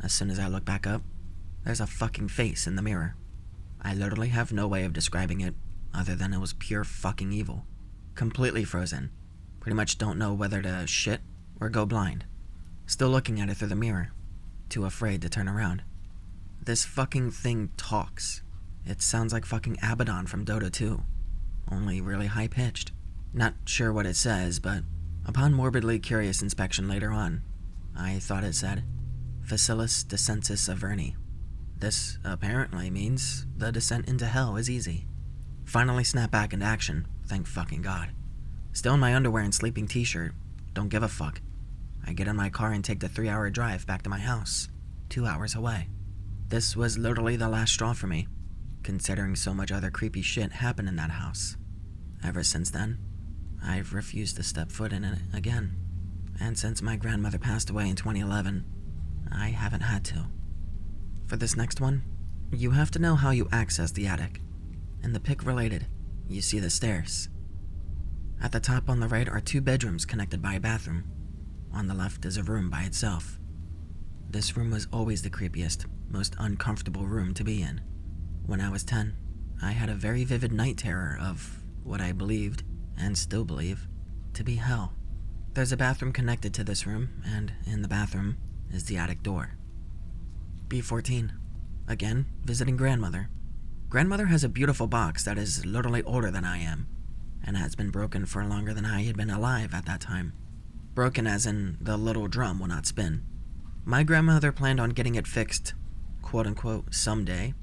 As soon as I look back up, there's a fucking face in the mirror. I literally have no way of describing it other than it was pure fucking evil. Completely frozen. Pretty much don't know whether to shit or go blind. Still looking at it through the mirror. Too afraid to turn around. This fucking thing talks. It sounds like fucking Abaddon from Dota 2. Only really high-pitched. Not sure what it says, but upon morbidly curious inspection later on, I thought it said, Facilis descensus Averni. This apparently means the descent into hell is easy. Finally snap back into action, thank fucking God. Still in my underwear and sleeping t-shirt, don't give a fuck. I get in my car and take the 3-hour drive back to my house, 2 hours away. This was literally the last straw for me, considering so much other creepy shit happened in that house. Ever since then, I've refused to step foot in it again. And since my grandmother passed away in 2011, I haven't had to. For this next one, you have to know how you access the attic. In the pic related, you see the stairs. At the top on the right are 2 bedrooms connected by a bathroom. On the left is a room by itself. This room was always the creepiest, most uncomfortable room to be in. When I was 10, I had a very vivid night terror of what I believed, and still believe, to be hell. There's a bathroom connected to this room, and in the bathroom is the attic door. B14. Again, visiting grandmother. Grandmother has a beautiful box that is literally older than I am, and has been broken for longer than I had been alive at that time. Broken as in the little drum will not spin. My grandmother planned on getting it fixed, quote-unquote, someday,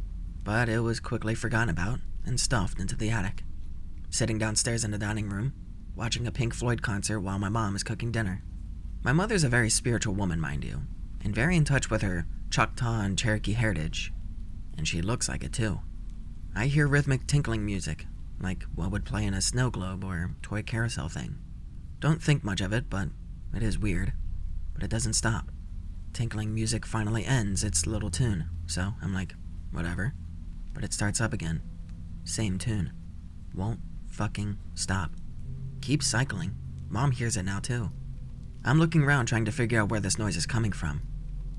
but it was quickly forgotten about and stuffed into the attic. Sitting downstairs in the dining room, watching a Pink Floyd concert while my mom is cooking dinner. My mother's a very spiritual woman, mind you, and very in touch with her Choctaw and Cherokee heritage, and she looks like it too. I hear rhythmic tinkling music, like what would play in a snow globe or toy carousel thing. Don't think much of it, but it is weird. But it doesn't stop. Tinkling music finally ends its little tune, so I'm like, whatever. But it starts up again. Same tune. Won't fucking stop. Keeps cycling. Mom hears it now too. I'm looking around trying to figure out where this noise is coming from.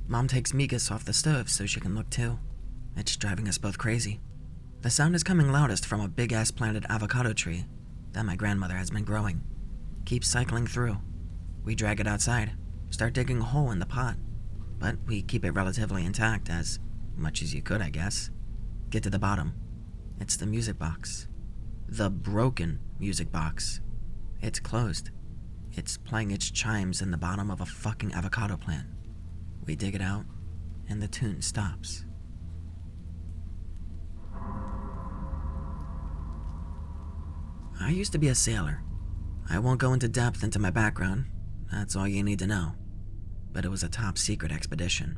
Mom takes Migas off the stove so she can look too. It's driving us both crazy. The sound is coming loudest from a big-ass planted avocado tree that my grandmother has been growing. Keeps cycling through. We drag it outside, start digging a hole in the pot, but we keep it relatively intact, as much as you could, I guess. Get to the bottom. It's the music box. The broken music box. It's closed. It's playing its chimes in the bottom of a fucking avocado plant. We dig it out, and the tune stops. I used to be a sailor. I won't go into depth into my background, that's all you need to know. But it was a top secret expedition.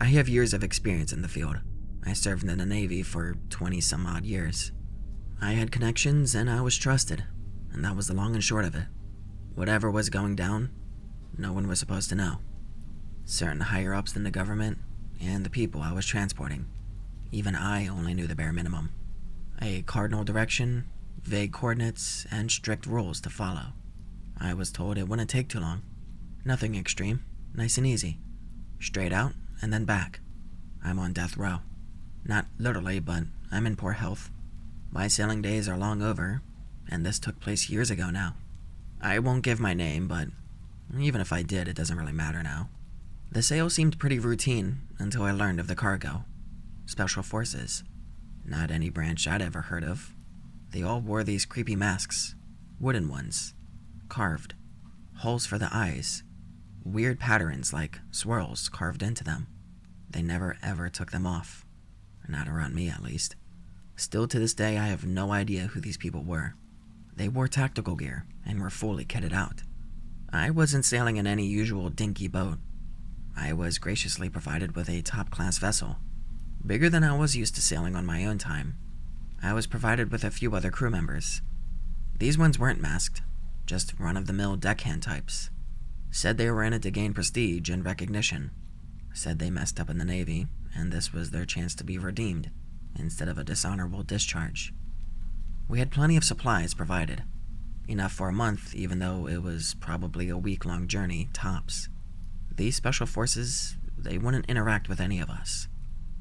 I have years of experience in the field. I served in the Navy for 20 some odd years. I had connections and I was trusted, and that was the long and short of it. Whatever was going down, no one was supposed to know. Certain higher-ups in the government and the people I was transporting. Even I only knew the bare minimum. A cardinal direction, vague coordinates, and strict rules to follow. I was told it wouldn't take too long. Nothing extreme, nice and easy. Straight out and then back. I'm on death row. Not literally, but I'm in poor health. My sailing days are long over, and this took place years ago now. I won't give my name, but even if I did, it doesn't really matter now. The sail seemed pretty routine until I learned of the cargo. Special forces. Not any branch I'd ever heard of. They all wore these creepy masks. Wooden ones. Carved. Holes for the eyes. Weird patterns like swirls carved into them. They never ever took them off. Not around me, at least. Still to this day, I have no idea who these people were. They wore tactical gear and were fully kitted out. I wasn't sailing in any usual dinky boat. I was graciously provided with a top-class vessel, bigger than I was used to sailing on my own time. I was provided with a few other crew members. These ones weren't masked, just run-of-the-mill deckhand types. Said they were in it to gain prestige and recognition. Said they messed up in the Navy, and this was their chance to be redeemed, instead of a dishonorable discharge. We had plenty of supplies provided. Enough for a month, even though it was probably a week-long journey, tops. These special forces, they wouldn't interact with any of us.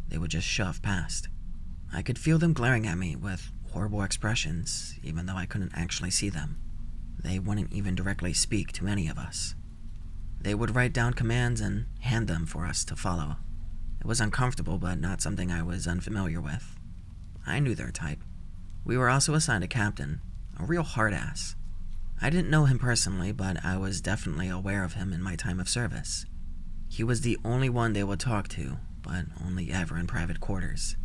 They would just shove past. I could feel them glaring at me with horrible expressions, even though I couldn't actually see them. They wouldn't even directly speak to any of us. They would write down commands and hand them for us to follow. It was uncomfortable, but not something I was unfamiliar with. I knew their type. We were also assigned a captain, a real hard-ass. I didn't know him personally, but I was definitely aware of him in my time of service. He was the only one they would talk to, but only ever in private quarters.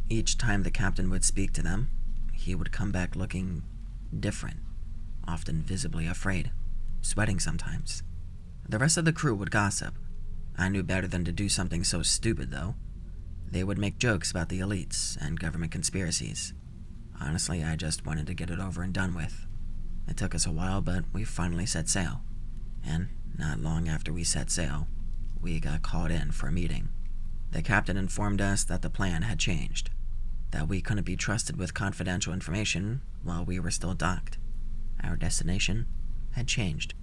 Each time the captain would speak to them, he would come back looking different, often visibly afraid, sweating sometimes. The rest of the crew would gossip. I knew better than to do something so stupid, though. They would make jokes about the elites and government conspiracies. Honestly, I just wanted to get it over and done with. It took us a while, but we finally set sail. And not long after we set sail, we got called in for a meeting. The captain informed us that the plan had changed, that we couldn't be trusted with confidential information while we were still docked. Our destination had changed.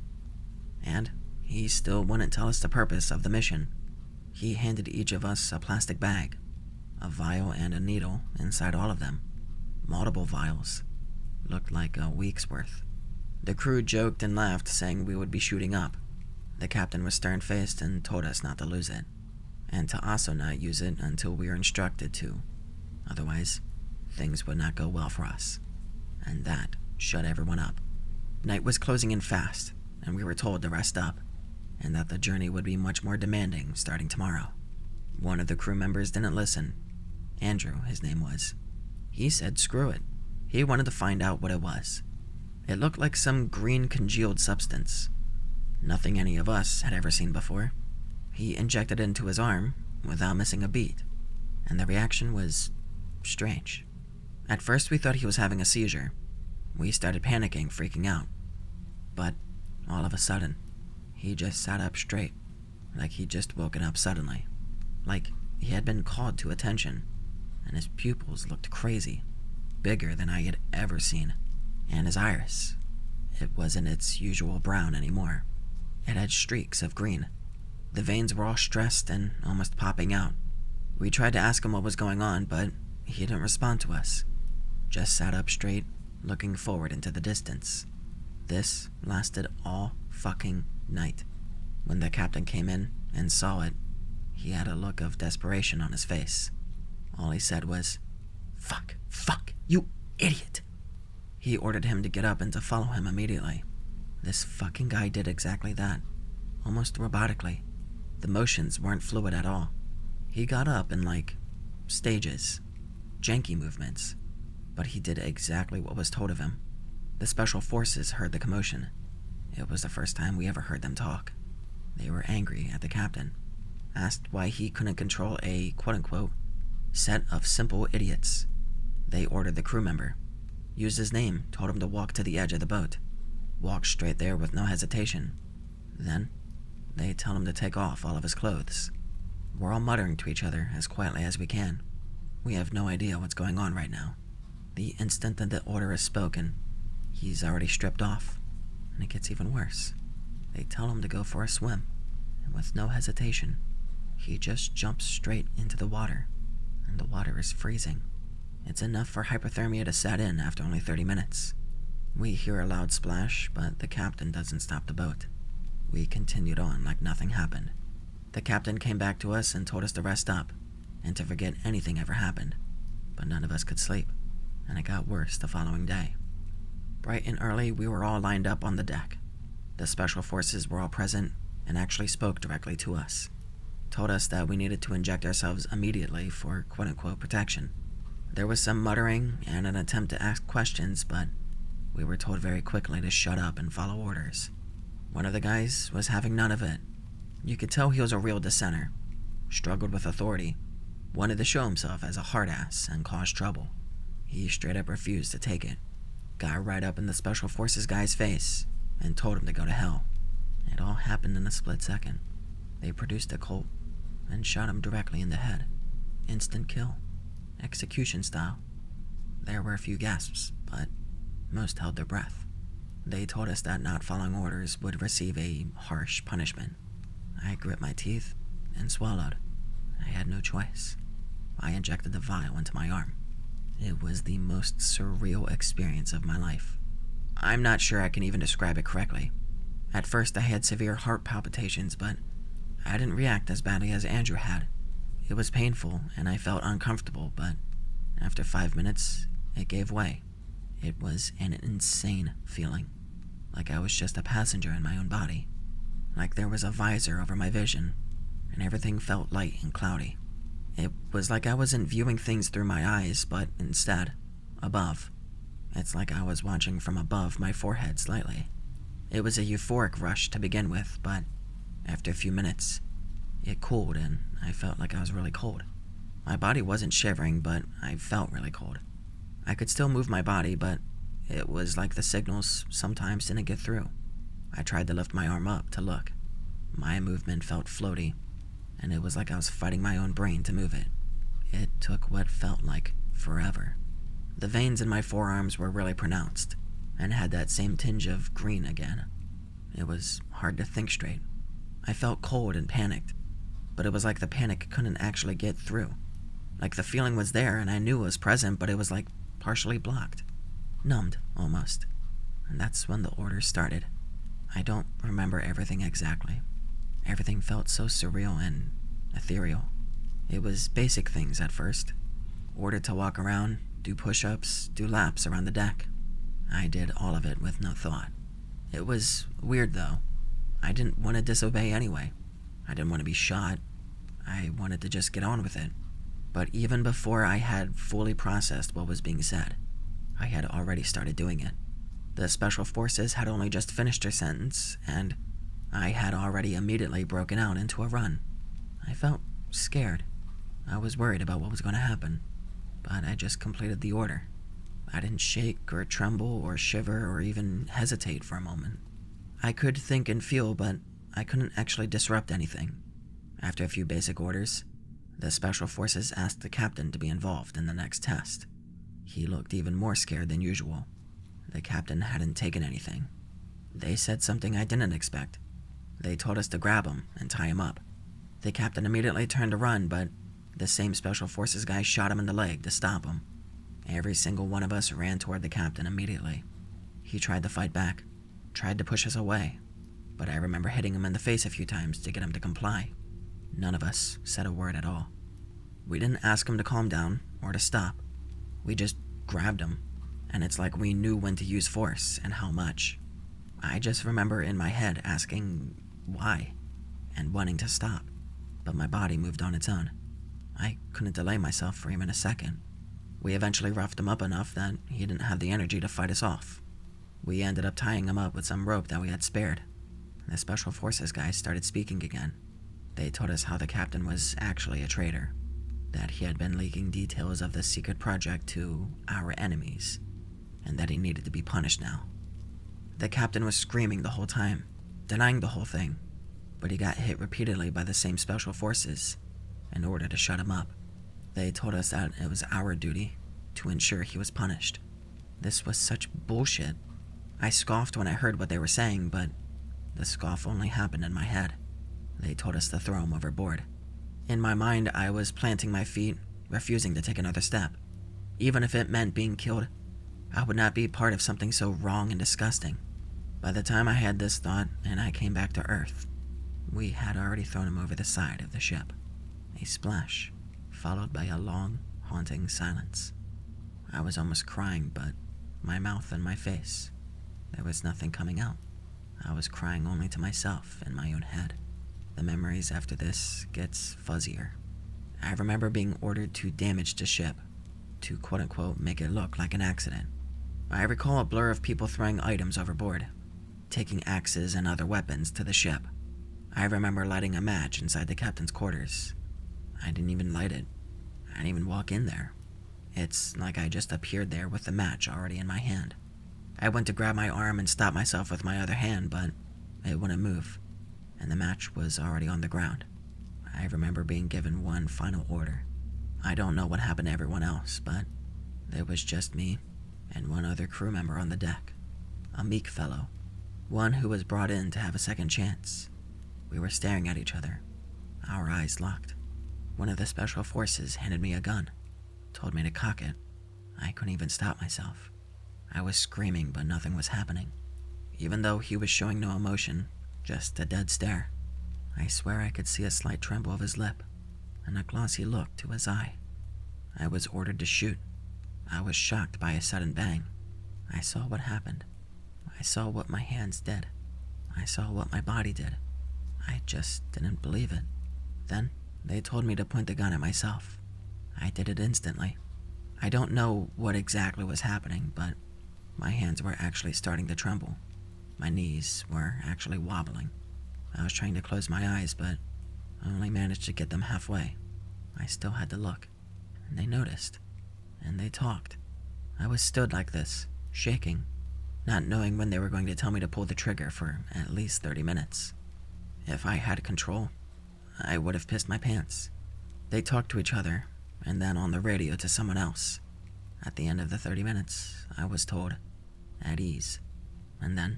And he still wouldn't tell us the purpose of the mission. He handed each of us a plastic bag, a vial and a needle inside all of them. Multiple vials. Looked like a week's worth. The crew joked and laughed, saying we would be shooting up. The captain was stern-faced and told us not to lose it, and to also not use it until we were instructed to. Otherwise, things would not go well for us. And that shut everyone up. Night was closing in fast, and we were told to rest up, and that the journey would be much more demanding starting tomorrow. One of the crew members didn't listen. Andrew, his name was. He said screw it. He wanted to find out what it was. It looked like some green congealed substance. Nothing any of us had ever seen before. He injected it into his arm without missing a beat, and the reaction was strange. At first we thought he was having a seizure. We started panicking, freaking out. But all of a sudden, he just sat up straight, like he'd just woken up suddenly, like he had been called to attention, and his pupils looked crazy, bigger than I had ever seen, and his iris, it wasn't its usual brown anymore. It had streaks of green. The veins were all stressed and almost popping out. We tried to ask him what was going on, but he didn't respond to us, just sat up straight, looking forward into the distance. This lasted all fucking night. When the captain came in and saw it, he had a look of desperation on his face. All he said was, fuck, you idiot." He ordered him to get up and to follow him immediately. This fucking guy did exactly that, almost robotically. The motions weren't fluid at all. He got up in, stages, janky movements, but he did exactly what was told of him. The special forces heard the commotion. It was the first time we ever heard them talk. They were angry at the captain, asked why he couldn't control a quote-unquote set of simple idiots. They ordered the crew member, used his name, told him to walk to the edge of the boat, walked straight there with no hesitation. Then, they tell him to take off all of his clothes. We're all muttering to each other as quietly as we can. We have no idea what's going on right now. The instant that the order is spoken, he's already stripped off, and it gets even worse. They tell him to go for a swim, and with no hesitation, he just jumps straight into the water, and the water is freezing. It's enough for hypothermia to set in after only 30 minutes. We hear a loud splash, but the captain doesn't stop the boat. We continued on like nothing happened. The captain came back to us and told us to rest up and to forget anything ever happened, but none of us could sleep, and it got worse the following day. Bright and early, we were all lined up on the deck. The special forces were all present and actually spoke directly to us, told us that we needed to inject ourselves immediately for quote-unquote protection. There was some muttering and an attempt to ask questions, but we were told very quickly to shut up and follow orders. One of the guys was having none of it. You could tell he was a real dissenter, struggled with authority, wanted to show himself as a hard ass and cause trouble. He straight up refused to take it, got right up in the special forces guy's face, and told him to go to hell. It all happened in a split second. They produced a Colt and shot him directly in the head. Instant kill. Execution style. There were a few gasps, but most held their breath. They told us that not following orders would receive a harsh punishment. I grit my teeth and swallowed. I had no choice. I injected the vial into my arm. It was the most surreal experience of my life. I'm not sure I can even describe it correctly. At first I had severe heart palpitations, but I didn't react as badly as Andrew had. It was painful and I felt uncomfortable, but after 5 minutes, it gave way. It was an insane feeling, like I was just a passenger in my own body, like there was a visor over my vision, and everything felt light and cloudy. It was like I wasn't viewing things through my eyes, but instead, above. It's like I was watching from above my forehead slightly. It was a euphoric rush to begin with, but after a few minutes, it cooled and I felt like I was really cold. My body wasn't shivering, but I felt really cold. I could still move my body, but it was like the signals sometimes didn't get through. I tried to lift my arm up to look. My movement felt floaty, and it was like I was fighting my own brain to move it. It took what felt like forever. The veins in my forearms were really pronounced, and had that same tinge of green again. It was hard to think straight. I felt cold and panicked, but it was like the panic couldn't actually get through. Like the feeling was there and I knew it was present, but it was like partially blocked. Numbed, almost. And that's when the orders started. I don't remember everything exactly. Everything felt so surreal and ethereal. It was basic things at first. Ordered to walk around, do push-ups, do laps around the deck. I did all of it with no thought. It was weird though. I didn't want to disobey anyway. I didn't want to be shot. I wanted to just get on with it. But even before I had fully processed what was being said, I had already started doing it. The special forces had only just finished their sentence, and I had already immediately broken out into a run. I felt scared. I was worried about what was going to happen, but I just completed the order. I didn't shake or tremble or shiver or even hesitate for a moment. I could think and feel, but I couldn't actually disrupt anything. After a few basic orders, the special forces asked the captain to be involved in the next test. He looked even more scared than usual. The captain hadn't taken anything. They said something I didn't expect. They told us to grab him and tie him up. The captain immediately turned to run, but the same special forces guy shot him in the leg to stop him. Every single one of us ran toward the captain immediately. He tried to fight back, tried to push us away, but I remember hitting him in the face a few times to get him to comply. None of us said a word at all. We didn't ask him to calm down or to stop. We just grabbed him, and it's like we knew when to use force and how much. I just remember in my head asking why and wanting to stop, but my body moved on its own. I couldn't delay myself for even a second. We eventually roughed him up enough that he didn't have the energy to fight us off. We ended up tying him up with some rope that we had spared. The Special Forces guys started speaking again. They told us how the captain was actually a traitor, that he had been leaking details of the secret project to our enemies, and that he needed to be punished now. The captain was screaming the whole time, denying the whole thing, but he got hit repeatedly by the same Special Forces in order to shut him up. They told us that it was our duty to ensure he was punished. This was such bullshit. I scoffed when I heard what they were saying, but the scoff only happened in my head. They told us to throw him overboard. In my mind, I was planting my feet, refusing to take another step. Even if it meant being killed, I would not be part of something so wrong and disgusting. By the time I had this thought and I came back to Earth, we had already thrown him over the side of the ship. A splash, followed by a long, haunting silence. I was almost crying, but my mouth and my face, there was nothing coming out. I was crying only to myself in my own head. The memories after this gets fuzzier. I remember being ordered to damage the ship, to quote-unquote make it look like an accident. I recall a blur of people throwing items overboard, taking axes and other weapons to the ship. I remember lighting a match inside the captain's quarters. I didn't even light it. I didn't even walk in there. It's like I just appeared there with the match already in my hand. I went to grab my arm and stop myself with my other hand, but it wouldn't move, and the match was already on the ground. I remember being given one final order. I don't know what happened to everyone else, but there was just me and one other crew member on the deck. A meek fellow, one who was brought in to have a second chance. We were staring at each other, our eyes locked. One of the Special Forces handed me a gun, told me to cock it. I couldn't even stop myself. I was screaming, but nothing was happening. Even though he was showing no emotion, just a dead stare. I swear I could see a slight tremble of his lip, and a glossy look to his eye. I was ordered to shoot. I was shocked by a sudden bang. I saw what happened. I saw what my hands did. I saw what my body did. I just didn't believe it. Then, they told me to point the gun at myself. I did it instantly. I don't know what exactly was happening, but my hands were actually starting to tremble. My knees were actually wobbling. I was trying to close my eyes, but I only managed to get them halfway. I still had to look, and they noticed, and they talked. I was stood like this, shaking, not knowing when they were going to tell me to pull the trigger for at least 30 minutes. If I had control, I would have pissed my pants. They talked to each other, and then on the radio to someone else. At the end of the 30 minutes, I was told, at ease, and then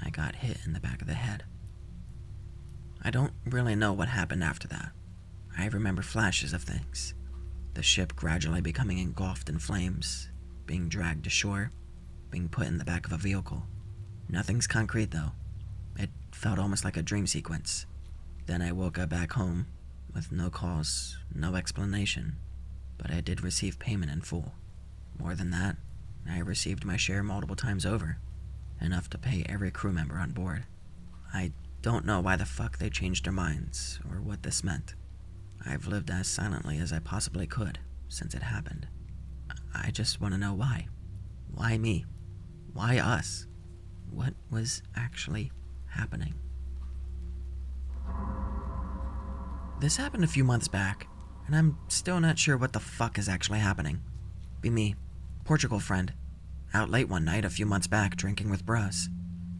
I got hit in the back of the head. I don't really know what happened after that. I remember flashes of things. The ship gradually becoming engulfed in flames, being dragged to shore, being put in the back of a vehicle. Nothing's concrete though. It felt almost like a dream sequence. Then I woke up back home with no cause, no explanation, but I did receive payment in full. More than that, I received my share multiple times over, enough to pay every crew member on board. I don't know why the fuck they changed their minds, or what this meant. I've lived as silently as I possibly could since it happened. I just want to know why. Why me? Why us? What was actually happening? This happened a few months back, and I'm still not sure what the fuck is actually happening. Be me, Portugal friend, out late one night a few months back drinking with bros.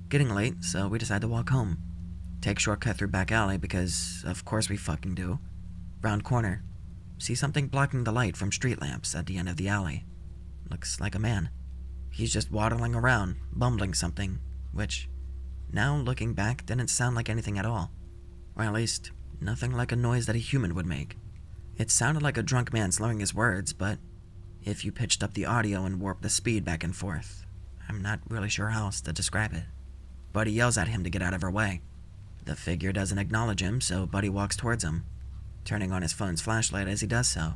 Getting late, so we decide to walk home. Take shortcut through back alley because, of course we fucking do. Round corner. See something blocking the light from street lamps at the end of the alley. Looks like a man. He's just waddling around, bumbling something, which, now looking back, didn't sound like anything at all. Or at least, nothing like a noise that a human would make. It sounded like a drunk man slurring his words, but if you pitched up the audio and warped the speed back and forth, I'm not really sure how else to describe it. Buddy yells at him to get out of her way. The figure doesn't acknowledge him, so Buddy walks towards him, turning on his phone's flashlight as he does so.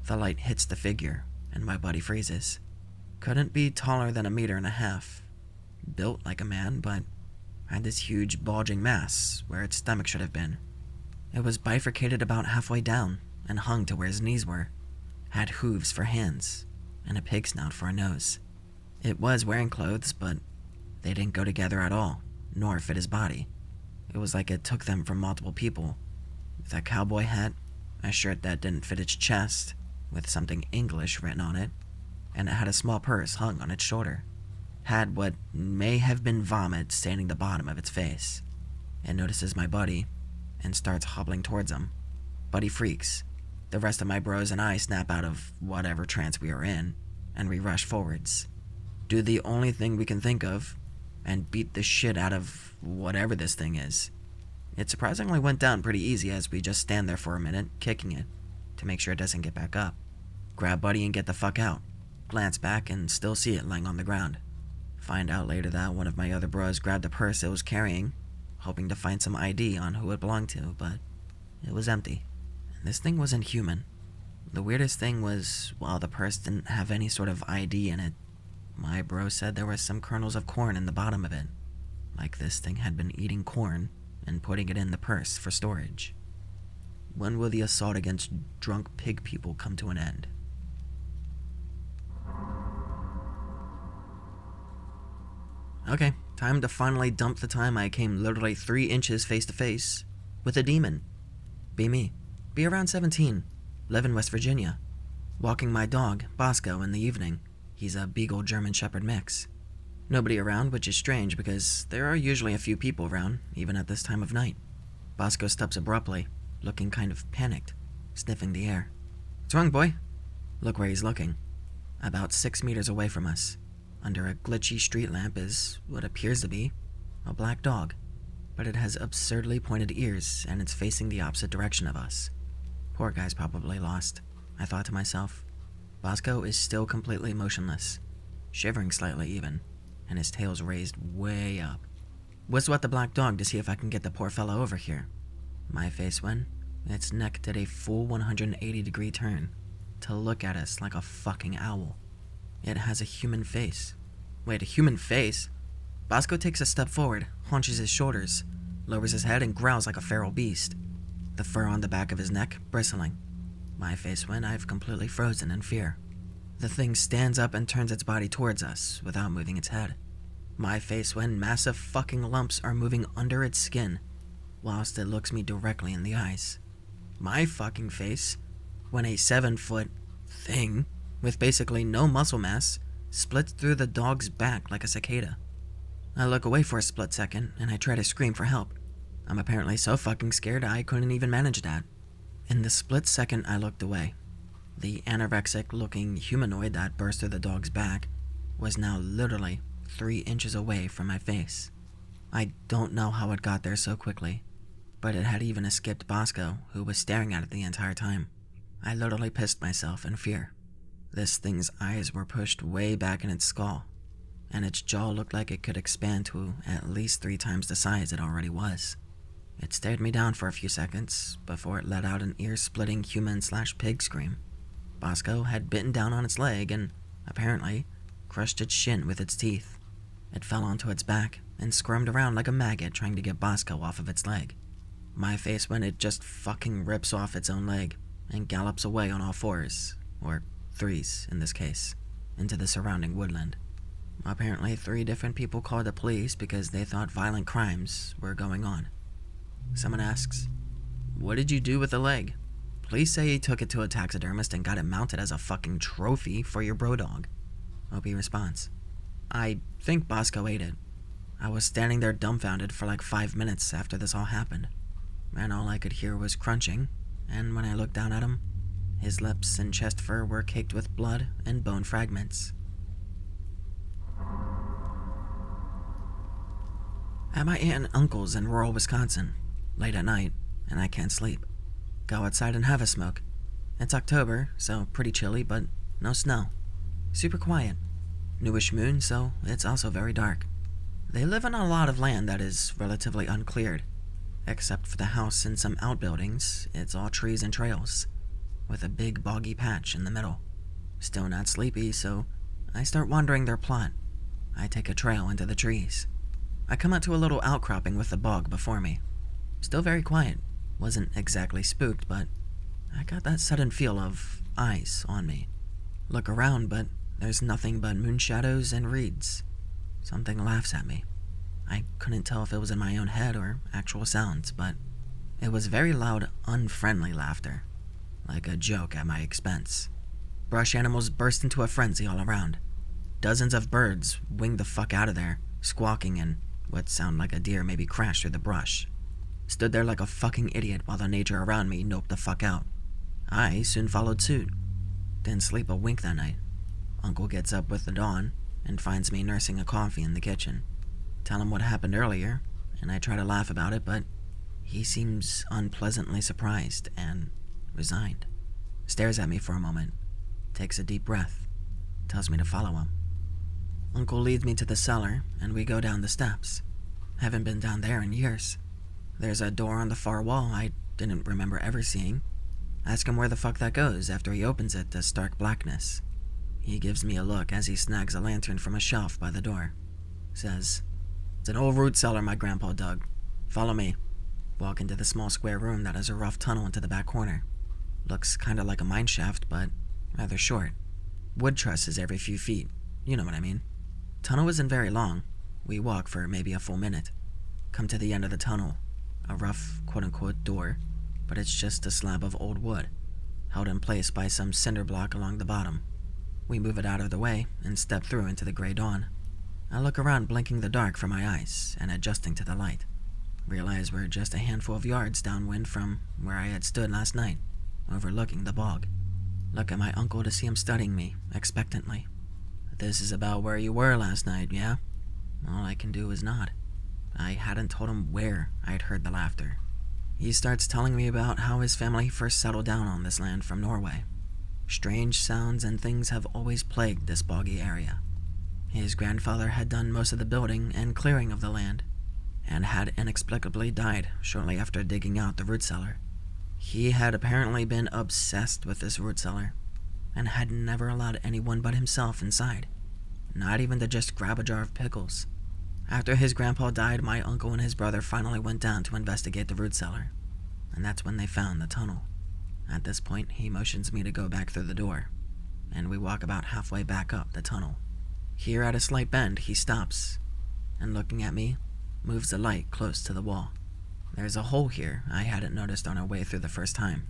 The light hits the figure, and my buddy freezes. Couldn't be taller than 1.5 meters. Built like a man, but had this huge bulging mass where its stomach should have been. It was bifurcated about halfway down and hung to where his knees were. Had hooves for hands and a pig snout for a nose. It was wearing clothes, but They didn't go together at all, nor fit his body. It was like it took them from multiple people. With a cowboy hat, a shirt that didn't fit its chest, with something English written on it, and it had a small purse hung on its shoulder. Had what may have been vomit staining the bottom of its face. It notices my buddy and starts hobbling towards him. Buddy freaks. The rest of my bros and I snap out of whatever trance we are in, and we rush forwards. Do the only thing we can think of, and beat the shit out of whatever this thing is. It surprisingly went down pretty easy as we just stand there for a minute, kicking it, to make sure it doesn't get back up. Grab Buddy and get the fuck out. Glance back and still see it laying on the ground. Find out later that one of my other bros grabbed the purse it was carrying, hoping to find some ID on who it belonged to, but it was empty. This thing wasn't human. The weirdest thing was, while the purse didn't have any sort of ID in it, my bro said there were some kernels of corn in the bottom of it. Like this thing had been eating corn and putting it in the purse for storage. When will the assault against drunk pig people come to an end? Okay, time to finally dump the time I came literally 3 inches face to face with a demon. Be me. Be around 17. Live in West Virginia. Walking my dog, Bosco, in the evening. He's a Beagle German Shepherd mix. Nobody around, which is strange because there are usually a few people around, even at this time of night. Bosco stops abruptly, looking kind of panicked, sniffing the air. What's wrong, boy? Look where he's looking. About 6 meters away from us. Under a glitchy street lamp is what appears to be a black dog, but it has absurdly pointed ears and it's facing the opposite direction of us. Poor guy's probably lost, I thought to myself. Bosco is still completely motionless, shivering slightly even, and his tail's raised way up. Whistle at the black dog to see if I can get the poor fellow over here. My face went, its neck did a full 180-degree turn to look at us like a fucking owl. It has a human face. Wait, a human face? Bosco takes a step forward, haunches his shoulders, lowers his head and growls like a feral beast. The fur on the back of his neck bristling. My face went, I've completely frozen in fear. The thing stands up and turns its body towards us without moving its head. My face when massive fucking lumps are moving under its skin, whilst it looks me directly in the eyes. My fucking face when a 7-foot thing with basically no muscle mass splits through the dog's back like a cicada. I look away for a split second and I try to scream for help. I'm apparently so fucking scared I couldn't even manage that. In the split second I looked away, the anorexic-looking humanoid that burst through the dog's back was now literally 3 inches away from my face. I don't know how it got there so quickly, but it had even escaped Bosco, who was staring at it the entire time. I literally pissed myself in fear. This thing's eyes were pushed way back in its skull, and its jaw looked like it could expand to at least 3 times the size it already was. It stared me down for a few seconds before it let out an ear-splitting human/pig scream. Bosco had bitten down on its leg and, apparently, crushed its shin with its teeth. It fell onto its back and squirmed around like a maggot trying to get Bosco off of its leg. My face when it just fucking rips off its own leg and gallops away on all 4s, or 3s in this case, into the surrounding woodland. Apparently 3 different people called the police because they thought violent crimes were going on. Someone asks, "What did you do with the leg?" Police say he took it to a taxidermist and got it mounted as a fucking trophy for your bro dog. OP responds, "I think Bosco ate it. I was standing there dumbfounded for like 5 minutes after this all happened, and all I could hear was crunching, and when I looked down at him, his lips and chest fur were caked with blood and bone fragments." At my aunt and uncle's in rural Wisconsin, late at night, and I can't sleep. Go outside and have a smoke. It's October, so pretty chilly, but no snow. Super quiet. Newish moon, so it's also very dark. They live on a lot of land that is relatively uncleared. Except for the house and some outbuildings, it's all trees and trails, with a big boggy patch in the middle. Still not sleepy, so I start wandering their plot. I take a trail into the trees. I come out to a little outcropping with the bog before me. Still very quiet. Wasn't exactly spooked, but I got that sudden feel of eyes on me. Look around, but there's nothing but moon shadows and reeds. something laughs at me. I couldn't tell if it was in my own head or actual sounds, but it was very loud, unfriendly laughter, like a joke at my expense. Brush animals burst into a frenzy all around. Dozens of birds winged the fuck out of there, squawking, and what sounded like a deer maybe crashed through the brush. Stood there like a fucking idiot while the nature around me noped the fuck out. I soon followed suit. Didn't sleep a wink that night. Uncle gets up with the dawn and finds me nursing a coffee in the kitchen. Tell him what happened earlier, and I try to laugh about it, but he seems unpleasantly surprised and resigned. Stares at me for a moment, takes a deep breath, tells me to follow him. Uncle leads me to the cellar, and we go down the steps. Haven't been down there in years. There's a door on the far wall I didn't remember ever seeing. Ask him where the fuck that goes after he opens it to stark blackness. He gives me a look as he snags a lantern from a shelf by the door. Says, "It's an old root cellar my grandpa dug. Follow me." Walk into the small square room that has a rough tunnel into the back corner. Looks kinda like a mine shaft, but rather short. Wood trusses every few feet. You know what I mean. Tunnel isn't very long. We walk for maybe a full minute. Come to the end of the tunnel. A rough, quote-unquote, door, but it's just a slab of old wood, held in place by some cinder block along the bottom. We move it out of the way and step through into the gray dawn. I look around, blinking the dark from my eyes and adjusting to the light. Realize we're just a handful of yards downwind from where I had stood last night, overlooking the bog. Look at my uncle to see him studying me, expectantly. "This is about where you were last night, yeah?" All I can do is nod. I hadn't told him where I'd heard the laughter. He starts telling me about how his family first settled down on this land from Norway. Strange sounds and things have always plagued this boggy area. His grandfather had done most of the building and clearing of the land, and had inexplicably died shortly after digging out the root cellar. He had apparently been obsessed with this root cellar, and had never allowed anyone but himself inside, not even to just grab a jar of pickles. After his grandpa died, my uncle and his brother finally went down to investigate the root cellar, and that's when they found the tunnel. At this point, he motions me to go back through the door, and we walk about halfway back up the tunnel. Here at a slight bend, he stops, and looking at me, moves the light close to the wall. There's a hole here I hadn't noticed on our way through the first time.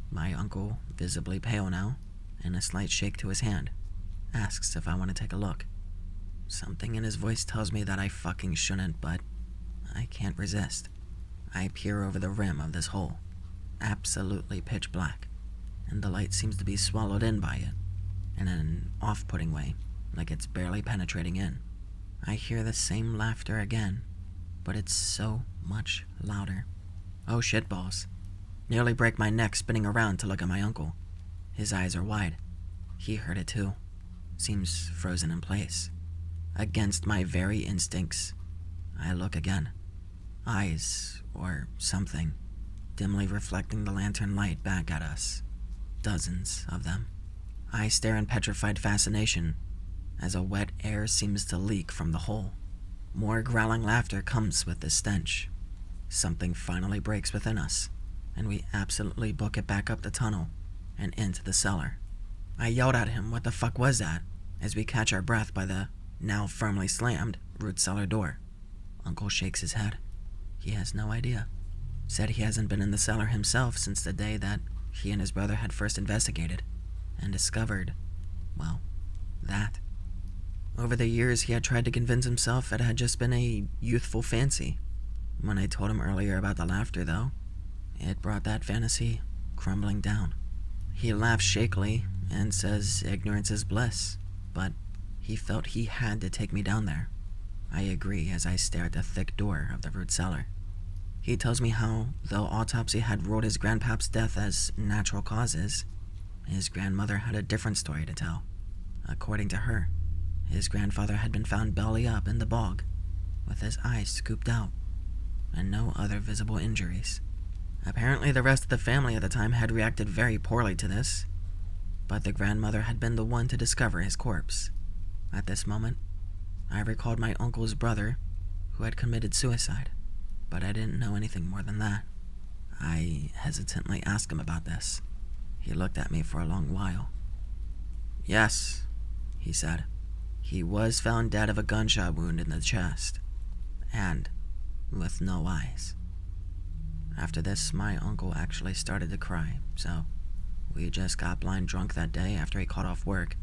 My uncle, visibly pale now, and a slight shake to his hand, asks if I want to take a look. Something in his voice tells me that I fucking shouldn't, but I can't resist. I peer over the rim of this hole, absolutely pitch black, and the light seems to be swallowed in by it, in an off-putting way, like it's barely penetrating in. I hear the same laughter again, but it's so much louder. Oh shitballs. Nearly break my neck spinning around to look at my uncle. His eyes are wide. He heard it too. Seems frozen in place. Against my very instincts, I look again. Eyes, or something, dimly reflecting the lantern light back at us. Dozens of them. I stare in petrified fascination as a wet air seems to leak from the hole. More growling laughter comes with the stench. Something finally breaks within us, and we absolutely book it back up the tunnel and into the cellar. I yelled at him what the fuck was that, as we catch our breath by the now firmly slammed root cellar door. Uncle shakes his head. He has no idea. Said he hasn't been in the cellar himself since the day that he and his brother had first investigated and discovered, well, that. Over the years, he had tried to convince himself it had just been a youthful fancy. When I told him earlier about the laughter, though, it brought that fantasy crumbling down. He laughs shakily and says ignorance is bliss, but he felt he had to take me down there. I agree as I stare at the thick door of the root cellar. He tells me how, though autopsy had ruled his grandpap's death as natural causes, his grandmother had a different story to tell. According to her, his grandfather had been found belly up in the bog, with his eyes scooped out, and no other visible injuries. Apparently the rest of the family at the time had reacted very poorly to this, but the grandmother had been the one to discover his corpse. At this moment, I recalled my uncle's brother, who had committed suicide, but I didn't know anything more than that. I hesitantly asked him about this. He looked at me for a long while. "Yes," he said. He was found dead of a gunshot wound in the chest, and with no eyes. After this, my uncle actually started to cry, so we just got blind drunk that day after he called off work,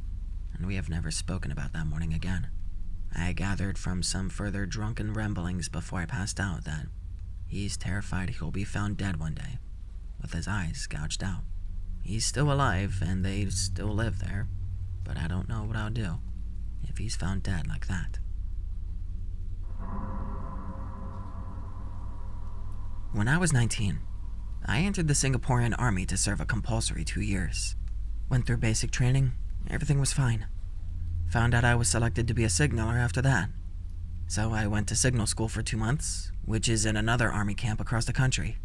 and we have never spoken about that morning again. I gathered from some further drunken ramblings before I passed out that he's terrified he'll be found dead one day, with his eyes gouged out. He's still alive, and they still live there, but I don't know what I'll do if he's found dead like that. When I was 19, I entered the Singaporean army to serve a compulsory 2 years. Went through basic training, everything was fine. Found out I was selected to be a signaller after that. So I went to signal school for 2 months, which is in another army camp across the country.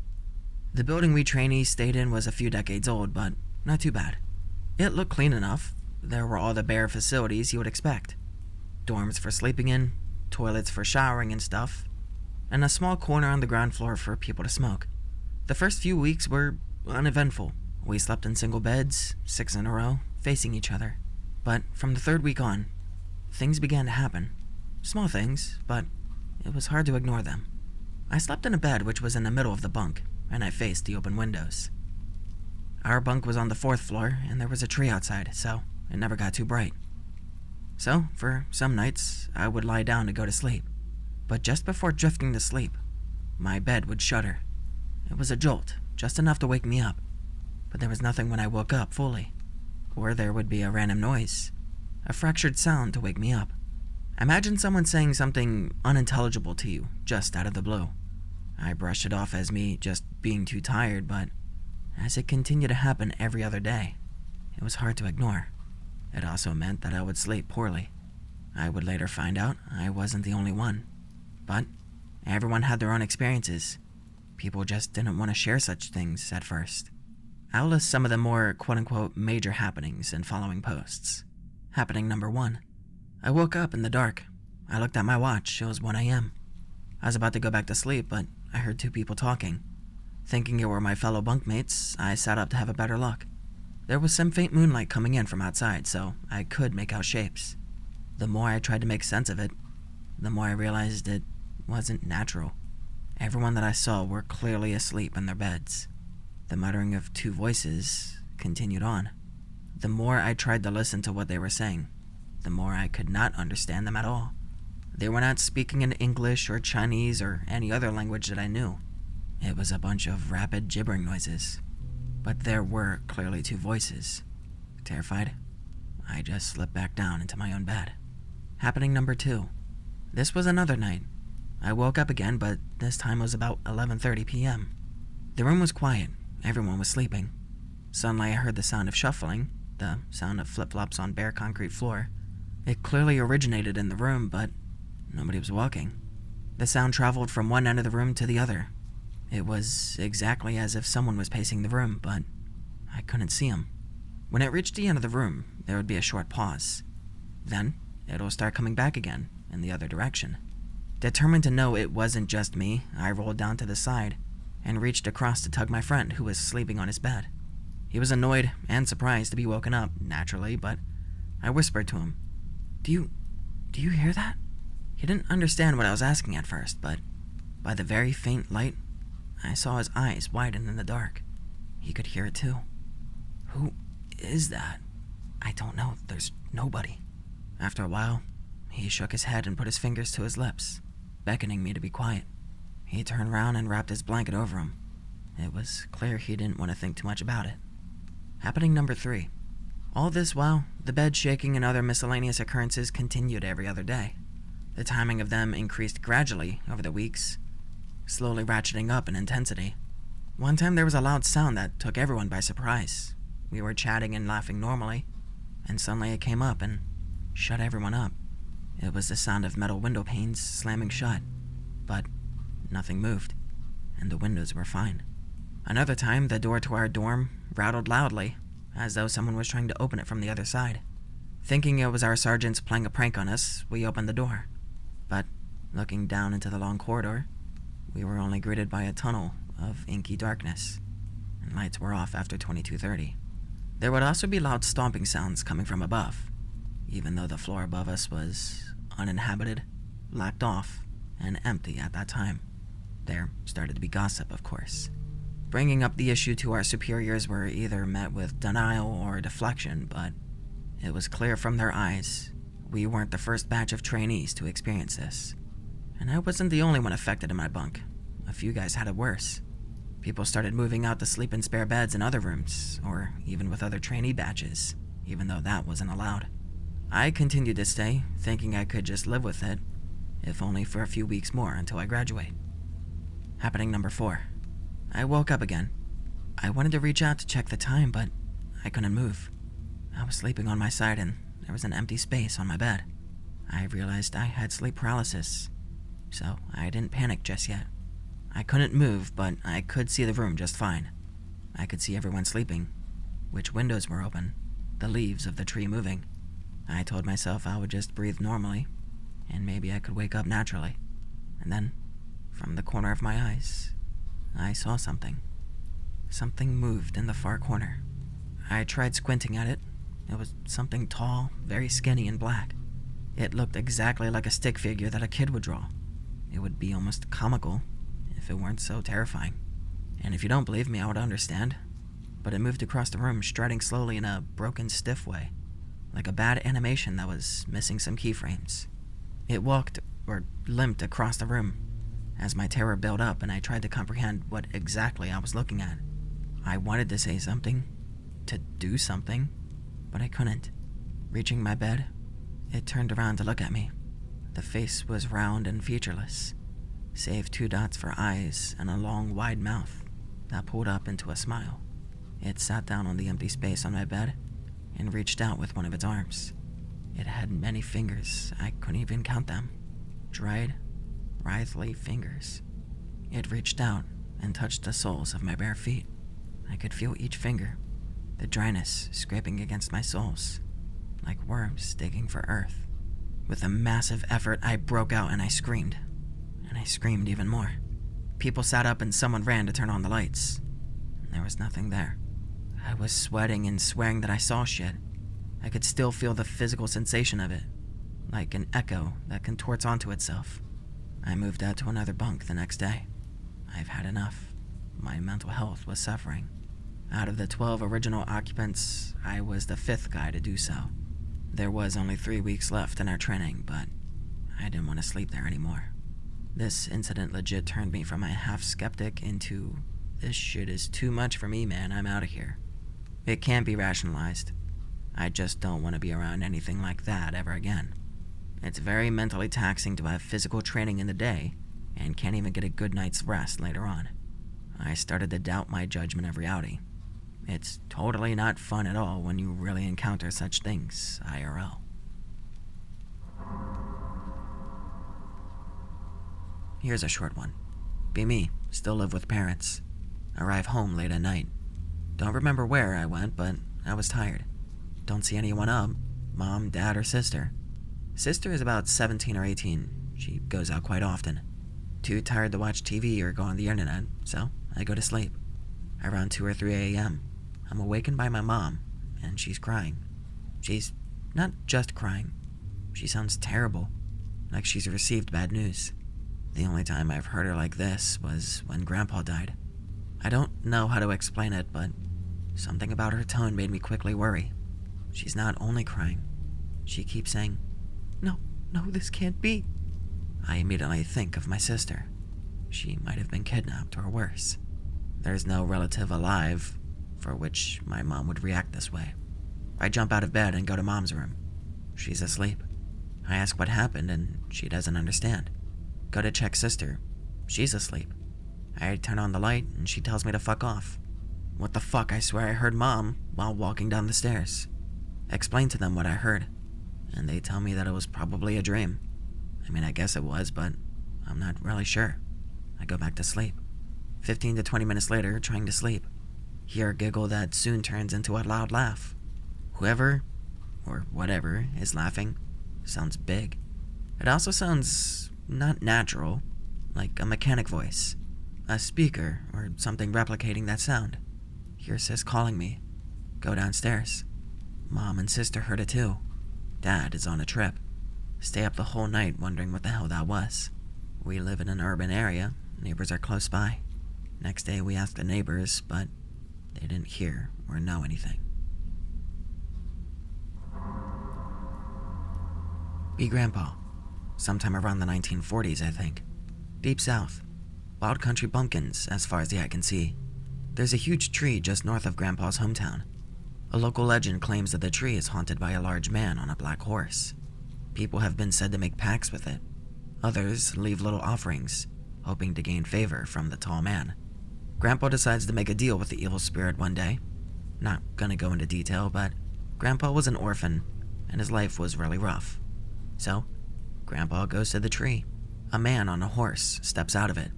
The building we trainees stayed in was a few decades old, but not too bad. It looked clean enough. There were all the bare facilities you would expect. Dorms for sleeping in, toilets for showering and stuff, and a small corner on the ground floor for people to smoke. The first few weeks were uneventful. We slept in single beds, 6 in a row, facing each other. But from the 3rd week on, things began to happen. Small things, but it was hard to ignore them. I slept in a bed which was in the middle of the bunk, and I faced the open windows. Our bunk was on the 4th floor, and there was a tree outside, so it never got too bright. So, for some nights, I would lie down to go to sleep. But just before drifting to sleep, my bed would shudder. It was a jolt, just enough to wake me up. But there was nothing when I woke up fully. Or there would be a random noise, a fractured sound to wake me up. Imagine someone saying something unintelligible to you, just out of the blue. I brushed it off as me just being too tired, but as it continued to happen every other day, it was hard to ignore. It also meant that I would sleep poorly. I would later find out I wasn't the only one. But everyone had their own experiences. People just didn't want to share such things at first. I'll list some of the more quote-unquote major happenings in following posts. Happening number 1. I woke up in the dark. I looked at my watch. It was 1 a.m. I was about to go back to sleep, but I heard 2 people talking. Thinking it were my fellow bunkmates, I sat up to have a better look. There was some faint moonlight coming in from outside, so I could make out shapes. The more I tried to make sense of it, the more I realized it wasn't natural. Everyone that I saw were clearly asleep in their beds. The muttering of 2 voices continued on. The more I tried to listen to what they were saying, the more I could not understand them at all. They were not speaking in English or Chinese or any other language that I knew. It was a bunch of rapid gibbering noises. But there were clearly 2 voices. Terrified, I just slipped back down into my own bed. Happening number 2. This was another night. I woke up again, but this time it was about 11:30 p.m. The room was quiet. Everyone was sleeping. Suddenly I heard the sound of shuffling, the sound of flip-flops on bare concrete floor. It clearly originated in the room, but nobody was walking. The sound traveled from one end of the room to the other. It was exactly as if someone was pacing the room, but I couldn't see him. When it reached the end of the room, there would be a short pause. Then, it'll start coming back again, in the other direction. Determined to know it wasn't just me, I rolled down to the side and reached across to tug my friend who was sleeping on his bed. He was annoyed and surprised to be woken up, naturally, but I whispered to him, Do you hear that?" He didn't understand what I was asking at first, but by the very faint light, I saw his eyes widen in the dark. He could hear it too. "Who is that?" "I don't know. There's nobody." After a while, he shook his head and put his fingers to his lips, beckoning me to be quiet. He turned around and wrapped his blanket over him. It was clear he didn't want to think too much about it. Happening number 3. All this while, the bed shaking and other miscellaneous occurrences continued every other day. The timing of them increased gradually over the weeks, slowly ratcheting up in intensity. One time there was a loud sound that took everyone by surprise. We were chatting and laughing normally, and suddenly it came up and shut everyone up. It was the sound of metal window panes slamming shut, but nothing moved, and the windows were fine. Another time, the door to our dorm rattled loudly, as though someone was trying to open it from the other side. Thinking it was our sergeants playing a prank on us, we opened the door. But, looking down into the long corridor, we were only greeted by a tunnel of inky darkness, and lights were off after 22:30. There would also be loud stomping sounds coming from above. even though the floor above us was uninhabited, locked off, and empty at that time. There started to be gossip, of course. Bringing up the issue to our superiors were either met with denial or deflection, but it was clear from their eyes we weren't the first batch of trainees to experience this. And I wasn't the only one affected in my bunk. A few guys had it worse. People started moving out to sleep in spare beds in other rooms, or even with other trainee batches, even though that wasn't allowed. I continued to stay, thinking I could just live with it, if only for a few weeks more until I graduate. Happening number 4. I woke up again. I wanted to reach out to check the time, but I couldn't move. I was sleeping on my side and there was an empty space on my bed. I realized I had sleep paralysis, so I didn't panic just yet. I couldn't move, but I could see the room just fine. I could see everyone sleeping, which windows were open, the leaves of the tree moving. I told myself I would just breathe normally, and maybe I could wake up naturally. And then, from the corner of my eyes, I saw something. Something moved in the far corner. I tried squinting at it. It was something tall, very skinny and black. It looked exactly like a stick figure that a kid would draw. It would be almost comical if it weren't so terrifying. And if you don't believe me, I would understand. But it moved across the room, striding slowly in a broken, stiff way, like a bad animation that was missing some keyframes. It walked, or limped across the room, as my terror built up and I tried to comprehend what exactly I was looking at. I wanted to say something, to do something, but I couldn't. Reaching my bed, it turned around to look at me. The face was round and featureless, save 2 dots for eyes and a long, wide mouth that pulled up into a smile. It sat down on the empty space on my bed and reached out with one of its arms. It had many fingers, I couldn't even count them. Dried, writhly fingers. It reached out and touched the soles of my bare feet. I could feel each finger, the dryness scraping against my soles, like worms digging for earth. With a massive effort, I broke out and I screamed. And I screamed even more. People sat up and someone ran to turn on the lights. There was nothing there. I was sweating and swearing that I saw shit. I could still feel the physical sensation of it, like an echo that contorts onto itself. I moved out to another bunk the next day. I've had enough. My mental health was suffering. Out of the 12 original occupants, I was the 5th guy to do so. There was only 3 weeks left in our training, but I didn't want to sleep there anymore. This incident legit turned me from a half-skeptic into, this shit is too much for me, man, I'm out of here. It can't be rationalized. I just don't want to be around anything like that ever again. It's very mentally taxing to have physical training in the day, and can't even get a good night's rest later on. I started to doubt my judgment of reality. It's totally not fun at all when you really encounter such things, IRL. Here's a short one. Be me, still live with parents. Arrive home late at night. Don't remember where I went, but I was tired. Don't see anyone up, mom, dad, or sister. Sister is about 17 or 18. She goes out quite often. Too tired to watch TV or go on the internet, so I go to sleep. Around 2 or 3 a.m., I'm awakened by my mom, and she's crying. She's not just crying. She sounds terrible, like she's received bad news. The only time I've heard her like this was when Grandpa died. I don't know how to explain it, but something about her tone made me quickly worry. She's not only crying, she keeps saying, No, this can't be. I immediately think of my sister. She might have been kidnapped or worse. There's no relative alive for which my mom would react this way. I jump out of bed and go to Mom's room. She's asleep. I ask what happened and she doesn't understand. Go to check sister. She's asleep. I turn on the light and she tells me to fuck off. What the fuck, I swear I heard Mom while walking down the stairs. Explain to them what I heard, and they tell me that it was probably a dream. I mean, I guess it was, but I'm not really sure. I go back to sleep. 15 to 20 minutes later, trying to sleep, hear a giggle that soon turns into a loud laugh. Whoever, or whatever, is laughing sounds big. It also sounds not natural, like a mechanic voice, a speaker, or something replicating that sound. Hear sis calling me. Go downstairs. Mom and sister heard it too. Dad is on a trip. Stay up the whole night wondering what the hell that was. We live in an urban area. Neighbors are close by. Next day we asked the neighbors, but they didn't hear or know anything. B. Grandpa. Sometime around the 1940s, I think. Deep south. Wild country bumpkins as far as the eye can see. There's a huge tree just north of Grandpa's hometown. A local legend claims that the tree is haunted by a large man on a black horse. People have been said to make pacts with it. Others leave little offerings, hoping to gain favor from the tall man. Grandpa decides to make a deal with the evil spirit one day. Not gonna go into detail, but Grandpa was an orphan, and his life was really rough. So, Grandpa goes to the tree. A man on a horse steps out of it,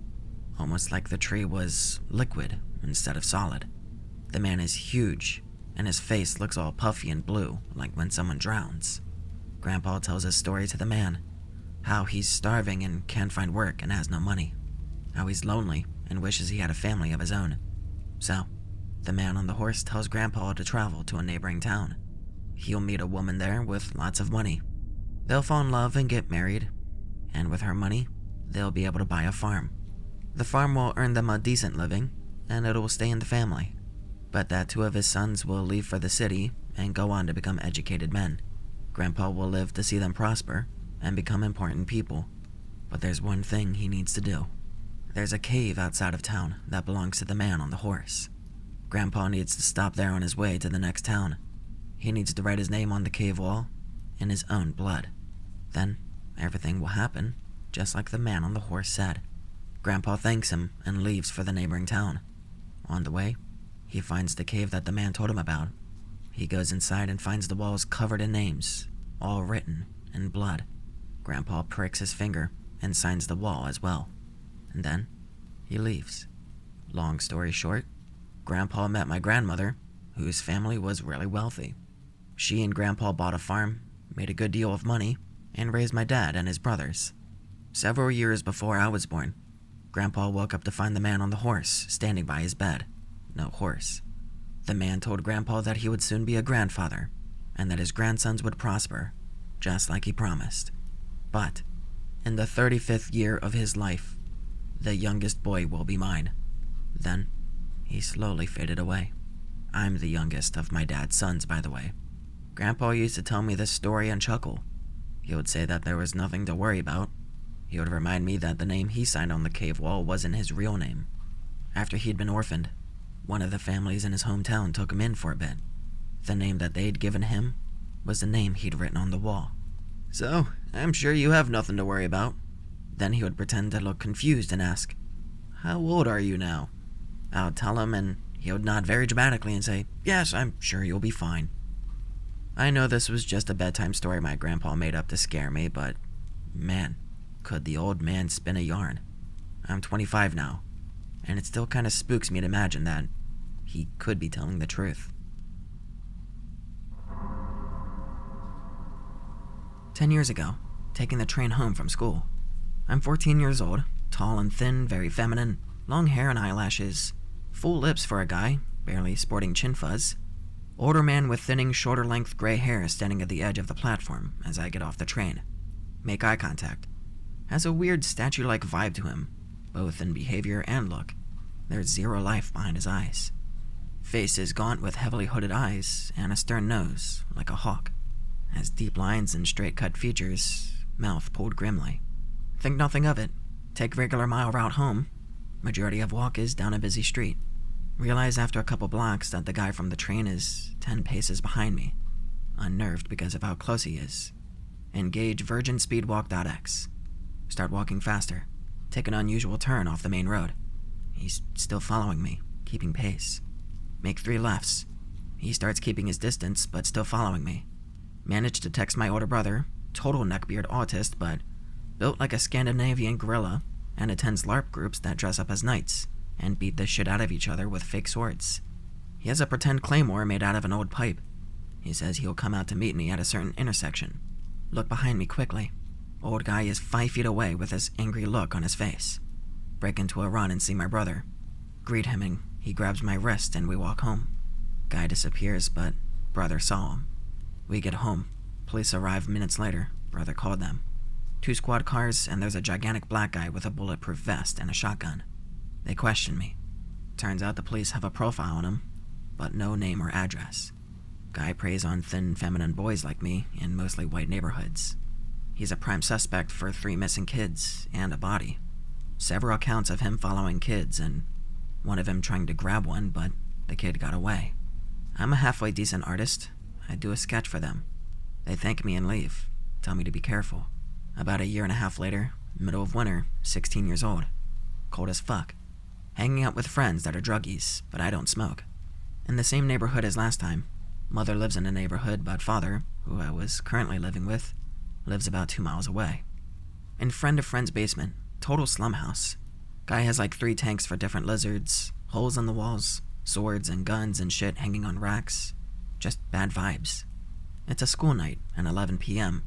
almost like the tree was liquid instead of solid. The man is huge, and his face looks all puffy and blue, like when someone drowns. Grandpa tells his story to the man, how he's starving and can't find work and has no money, how he's lonely and wishes he had a family of his own. So, the man on the horse tells Grandpa to travel to a neighboring town. He'll meet a woman there with lots of money. They'll fall in love and get married, and with her money, they'll be able to buy a farm. The farm will earn them a decent living, and it'll stay in the family. But that two of his sons will leave for the city and go on to become educated men. Grandpa will live to see them prosper and become important people. But there's one thing he needs to do. There's a cave outside of town that belongs to the man on the horse. Grandpa needs to stop there on his way to the next town. He needs to write his name on the cave wall in his own blood. Then everything will happen just like the man on the horse said. Grandpa thanks him and leaves for the neighboring town. On the way, he finds the cave that the man told him about. He goes inside and finds the walls covered in names, all written in blood. Grandpa pricks his finger and signs the wall as well. And then he leaves. Long story short, Grandpa met my grandmother, whose family was really wealthy. She and Grandpa bought a farm, made a good deal of money, and raised my dad and his brothers. Several years before I was born, Grandpa woke up to find the man on the horse standing by his bed. No horse. The man told Grandpa that he would soon be a grandfather, and that his grandsons would prosper, just like he promised. But, in the 35th year of his life, the youngest boy will be mine. Then, he slowly faded away. I'm the youngest of my dad's sons, by the way. Grandpa used to tell me this story and chuckle. He would say that there was nothing to worry about. He would remind me that the name he signed on the cave wall wasn't his real name. After he'd been orphaned, one of the families in his hometown took him in for a bit. The name that they'd given him was the name he'd written on the wall. So, I'm sure you have nothing to worry about. Then he would pretend to look confused and ask, "How old are you now?" I would tell him, and he would nod very dramatically and say, "Yes, I'm sure you'll be fine." I know this was just a bedtime story my grandpa made up to scare me, but man, could the old man spin a yarn. I'm 25 now, and it still kind of spooks me to imagine that he could be telling the truth. 10 years ago, taking the train home from school. I'm 14 years old, tall and thin, very feminine, long hair and eyelashes, full lips for a guy, barely sporting chin fuzz. Older man with thinning, shorter length gray hair standing at the edge of the platform as I get off the train. Make eye contact. Has a weird statue-like vibe to him, both in behavior and look. There's zero life behind his eyes. Face is gaunt with heavily hooded eyes and a stern nose, like a hawk. Has deep lines and straight-cut features, mouth pulled grimly. Think nothing of it. Take regular mile route home. Majority of walk is down a busy street. Realize after a couple blocks that the guy from the train is 10 paces behind me. Unnerved because of how close he is. Engage Virgin Speedwalk.x. Start walking faster. Take an unusual turn off the main road. He's still following me, keeping pace. Make 3 lefts. He starts keeping his distance, but still following me. Manage to text my older brother, total neckbeard autist, but built like a Scandinavian gorilla, and attends LARP groups that dress up as knights and beat the shit out of each other with fake swords. He has a pretend claymore made out of an old pipe. He says he'll come out to meet me at a certain intersection. Look behind me quickly. Old guy is 5 feet away with this angry look on his face. Break into a run and see my brother. Greet him and he grabs my wrist and we walk home. Guy disappears, but brother saw him. We get home. Police arrived minutes later. Brother called them. 2 squad cars, and there's a gigantic black guy with a bulletproof vest and a shotgun. They questioned me. Turns out the police have a profile on him, but no name or address. Guy preys on thin, feminine boys like me in mostly white neighborhoods. He's a prime suspect for 3 missing kids and a body. Several accounts of him following kids, and one of him trying to grab one, but the kid got away. I'm a halfway decent artist. I do a sketch for them. They thank me and leave, tell me to be careful. About a year and a half later, middle of winter, 16 years old. Cold as fuck. Hanging out with friends that are druggies, but I don't smoke. In the same neighborhood as last time. Mother lives in the neighborhood, but father, who I was currently living with, lives about 2 miles away. In friend of friend's basement, total slum house. Guy has like 3 tanks for different lizards, holes in the walls, swords and guns and shit hanging on racks. Just bad vibes. It's a school night at 11 p.m.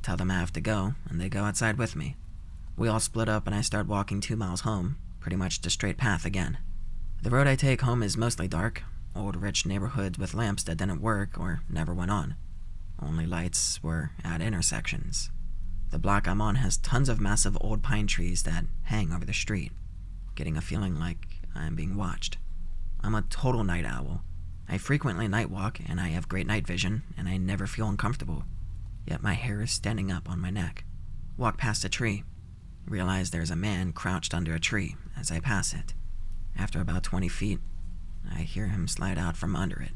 Tell them I have to go, and they go outside with me. We all split up and I start walking 2 miles home, pretty much the straight path again. The road I take home is mostly dark, old rich neighborhoods with lamps that didn't work or never went on. Only lights were at intersections. The block I'm on has tons of massive old pine trees that hang over the street, getting a feeling like I'm being watched. I'm a total night owl. I frequently night walk, and I have great night vision, and I never feel uncomfortable. Yet my hair is standing up on my neck. Walk past a tree. Realize there's a man crouched under a tree as I pass it. After about 20 feet, I hear him slide out from under it.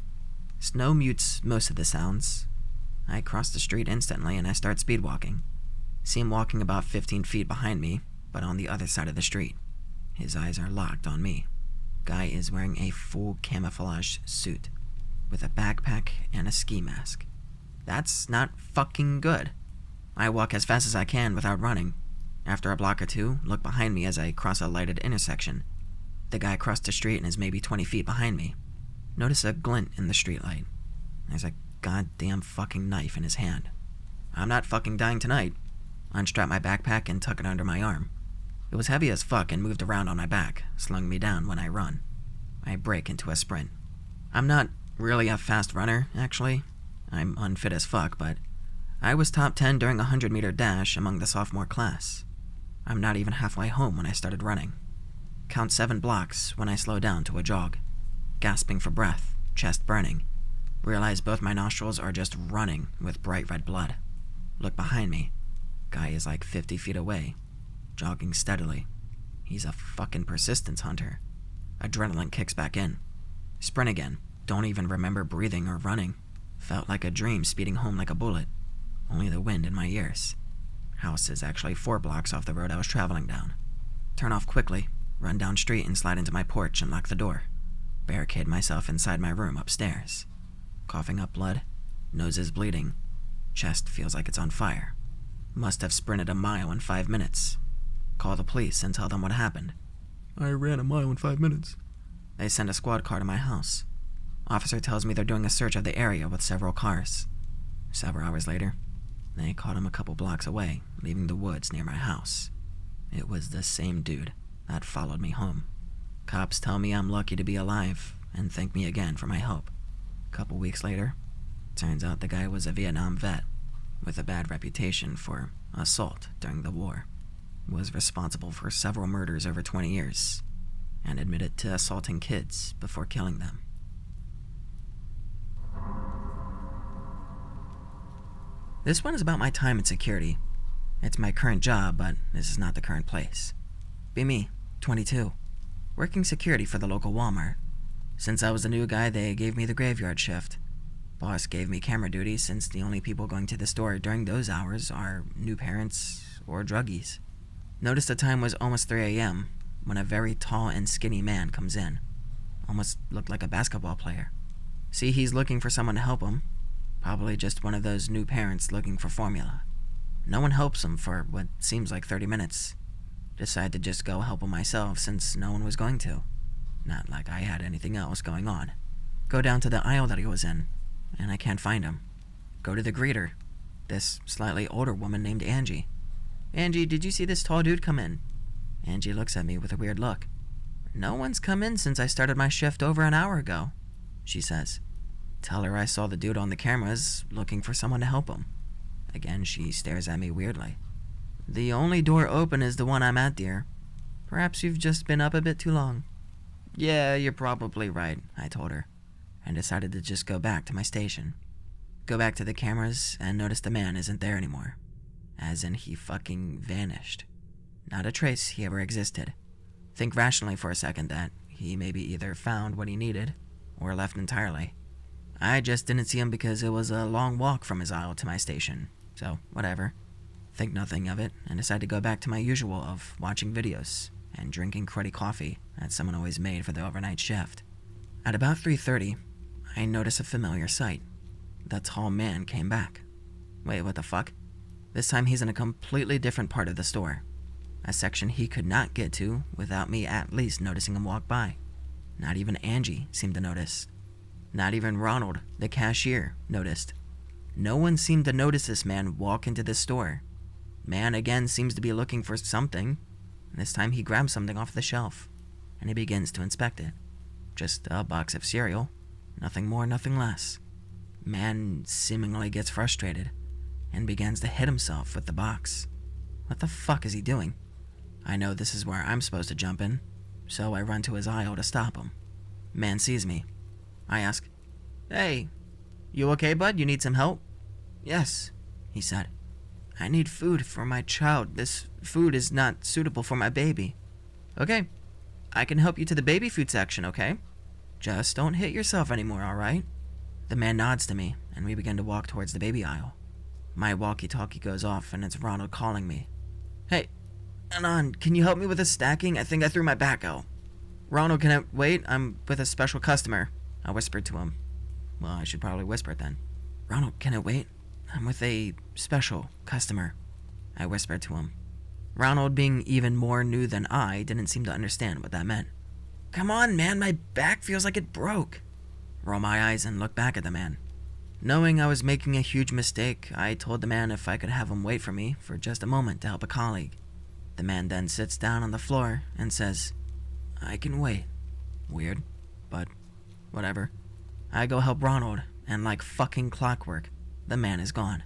Snow mutes most of the sounds. I cross the street instantly and I start speed walking. See him walking about 15 feet behind me, but on the other side of the street. His eyes are locked on me. Guy is wearing a full camouflage suit, with a backpack and a ski mask. That's not fucking good. I walk as fast as I can without running. After a block or 2, look behind me as I cross a lighted intersection. The guy crossed the street and is maybe 20 feet behind me. Notice a glint in the streetlight. There's a goddamn fucking knife in his hand. I'm not fucking dying tonight. Unstrap my backpack and tuck it under my arm. It was heavy as fuck and moved around on my back, slung me down when I run. I break into a sprint. I'm not really a fast runner, actually. I'm unfit as fuck, but I was top 10 during a 100-meter dash among the sophomore class. I'm not even halfway home when I started running. Count 7 blocks when I slow down to a jog. Gasping for breath, chest burning. Realize both my nostrils are just running with bright red blood. Look behind me. Guy is like 50 feet away, jogging steadily. He's a fucking persistence hunter. Adrenaline kicks back in. Sprint again. Don't even remember breathing or running. Felt like a dream speeding home like a bullet. Only the wind in my ears. House is actually 4 blocks off the road I was traveling down. Turn off quickly, run down street and slide into my porch and lock the door. Barricade myself inside my room upstairs. Coughing up blood. Nose is bleeding. Chest feels like it's on fire. Must have sprinted a mile in 5 minutes. Call the police and tell them what happened. I ran a mile in 5 minutes. They send a squad car to my house. Officer tells me they're doing a search of the area with several cars. Several hours later, they caught him a couple blocks away, leaving the woods near my house. It was the same dude that followed me home. Cops tell me I'm lucky to be alive and thank me again for my help. Couple weeks later, turns out the guy was a Vietnam vet with a bad reputation for assault during the war. Was responsible for several murders over 20 years and admitted to assaulting kids before killing them. This one is about my time in security. It's my current job, but this is not the current place. Be me, 22, working security for the local Walmart. Since I was a new guy, they gave me the graveyard shift. Boss gave me camera duty since the only people going to the store during those hours are new parents or druggies. Noticed the time was almost 3 a.m. when a very tall and skinny man comes in. Almost looked like a basketball player. See, he's looking for someone to help him. Probably just one of those new parents looking for formula. No one helps him for what seems like 30 minutes. Decide to just go help him myself since no one was going to. Not like I had anything else going on. Go down to the aisle that he was in, and I can't find him. Go to the greeter. This slightly older woman named Angie. Angie, did you see this tall dude come in? Angie looks at me with a weird look. No one's come in since I started my shift over an hour ago, she says. tell her I saw the dude on the cameras looking for someone to help him. Again, she stares at me weirdly. The only door open is the one I'm at, dear. Perhaps you've just been up a bit too long. Yeah, you're probably right, I told her, and decided to just go back to my station. Go back to the cameras and notice the man isn't there anymore. As in, he fucking vanished. Not a trace he ever existed. Think rationally for a second that he maybe either found what he needed or left entirely. I just didn't see him because it was a long walk from his aisle to my station, so whatever. Think nothing of it and decide to go back to my usual of watching videos and drinking cruddy coffee that someone always made for the overnight shift. At about 3:30, I notice a familiar sight. The tall man came back. Wait, what the fuck? This time he's in a completely different part of the store. A section he could not get to without me at least noticing him walk by. Not even Angie seemed to notice. Not even Ronald, the cashier, noticed. No one seemed to notice this man walk into this store. Man again seems to be looking for something. This time he grabs something off the shelf, and he begins to inspect it. Just a box of cereal. Nothing more, nothing less. Man seemingly gets frustrated and begins to hit himself with the box. What the fuck is he doing? I know this is where I'm supposed to jump in, so I run to his aisle to stop him. Man sees me. I ask, "Hey, you okay, bud? You need some help?" "Yes," he said. "I need food for my child. This food is not suitable for my baby." "Okay, I can help you to the baby food section, okay? Just don't hit yourself anymore, alright?" The man nods to me, and we begin to walk towards the baby aisle. My walkie-talkie goes off, and it's Ronald calling me. "Hey, Anon, can you help me with this stacking? I think I threw my back out." "Ronald, can I wait? I'm with a special customer," I whispered to him. Well, I should probably whisper it then. "Ronald, can I wait? I'm with a special customer," I whispered to him. Ronald, being even more new than I, didn't seem to understand what that meant. "Come on, man, my back feels like it broke." Roll my eyes and look back at the man. Knowing I was making a huge mistake, I told the man if I could have him wait for me for just a moment to help a colleague. The man then sits down on the floor and says, "I can wait." Weird, but whatever. I go help Ronald, and like fucking clockwork, the man is gone.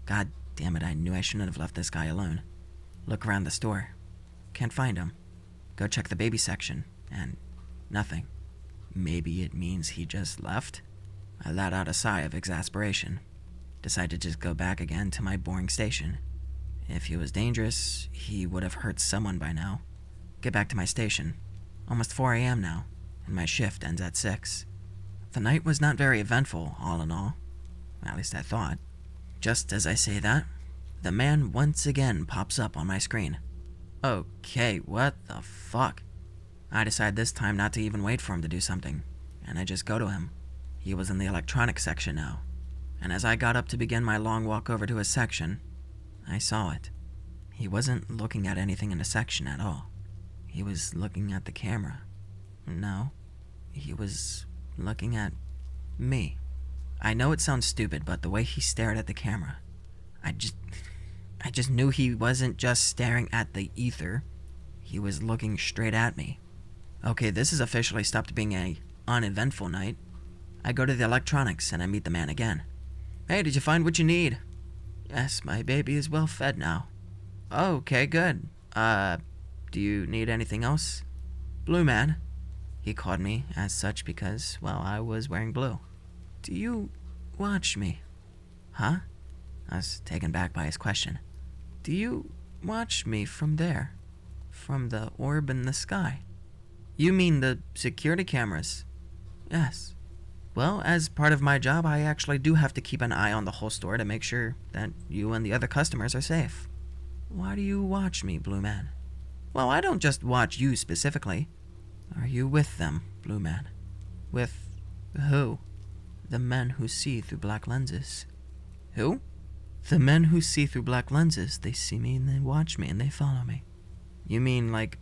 God damn it, I knew I shouldn't have left this guy alone. Look around the store. Can't find him. Go check the baby section, and nothing. Maybe it means he just left? I let out a sigh of exasperation. Decide to just go back again to my boring station. If he was dangerous, he would have hurt someone by now. Get back to my station. Almost 4 a.m. now, and my shift ends at 6. The night was not very eventful, all in all. At least I thought. Just as I say that, the man once again pops up on my screen. Okay, what the fuck? I decide this time not to even wait for him to do something, and I just go to him. He was in the electronics section now, and as I got up to begin my long walk over to his section, I saw it. He wasn't looking at anything in the section at all. He was looking at the camera. No, he was looking at me. I know it sounds stupid, but the way he stared at the camera, I just knew he wasn't just staring at the ether. He was looking straight at me. Okay, this has officially stopped being a uneventful night. I go to the electronics and I meet the man again. "Hey, did you find what you need?" "Yes, my baby is well fed now." "Oh, okay, good. Do you need anything else?" "Blue man." He called me as such because, well, I was wearing blue. "Do you watch me?" "Huh?" I was taken back by his question. "Do you watch me from there? From the orb in the sky?" "You mean the security cameras?" "Yes. Well, as part of my job, I actually do have to keep an eye on the whole store to make sure that you and the other customers are safe." "Why do you watch me, Blue Man?" "Well, I don't just watch you specifically." "Are you with them, Blue Man?" "With who?" "The men who see through black lenses." "Who?" "The men who see through black lenses. They see me and they watch me and they follow me." "You mean like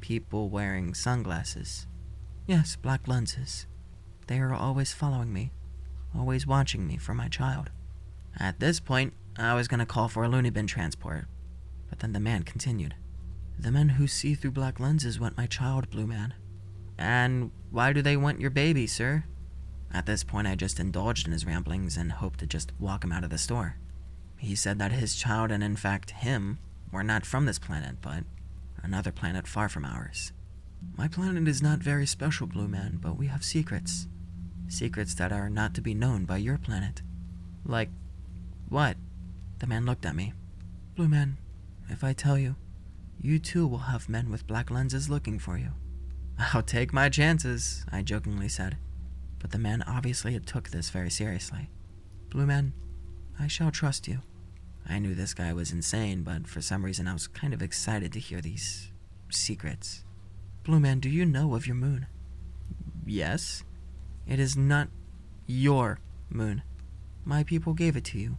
people wearing sunglasses?" "Yes, black lenses. They are always following me, always watching me for my child." At this point, I was going to call for a loony bin transport, but then the man continued. "The men who see through black lenses want my child, Blue Man." "And why do they want your baby, sir?" At this point, I just indulged in his ramblings and hoped to just walk him out of the store. He said that his child, and in fact him, were not from this planet, but another planet far from ours. My planet is not very special, Blue Man, but we have secrets. Secrets that are not to be known by your planet. Like, what? The man looked at me. Blue Man, if I tell you, you too will have men with black lenses looking for you. I'll take my chances, I jokingly said. But the man obviously took this very seriously. Blue Man, I shall trust you. I knew this guy was insane, but for some reason I was kind of excited to hear these secrets. Blue Man, do you know of your moon? Yes. It is not your moon. My people gave it to you.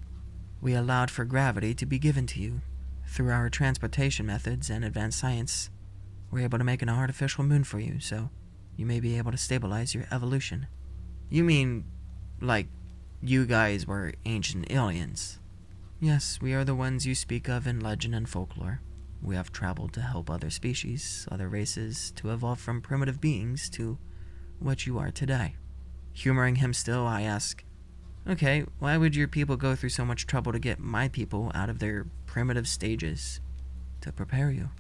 We allowed for gravity to be given to you. Through our transportation methods and advanced science, we're able to make an artificial moon for you, so you may be able to stabilize your evolution. You mean, like, you guys were ancient aliens? Yes, we are the ones you speak of in legend and folklore. We have traveled to help other species, other races, to evolve from primitive beings to what you are today. Humoring him still, I ask, okay, why would your people go through so much trouble to get my people out of their primitive stages? To prepare you.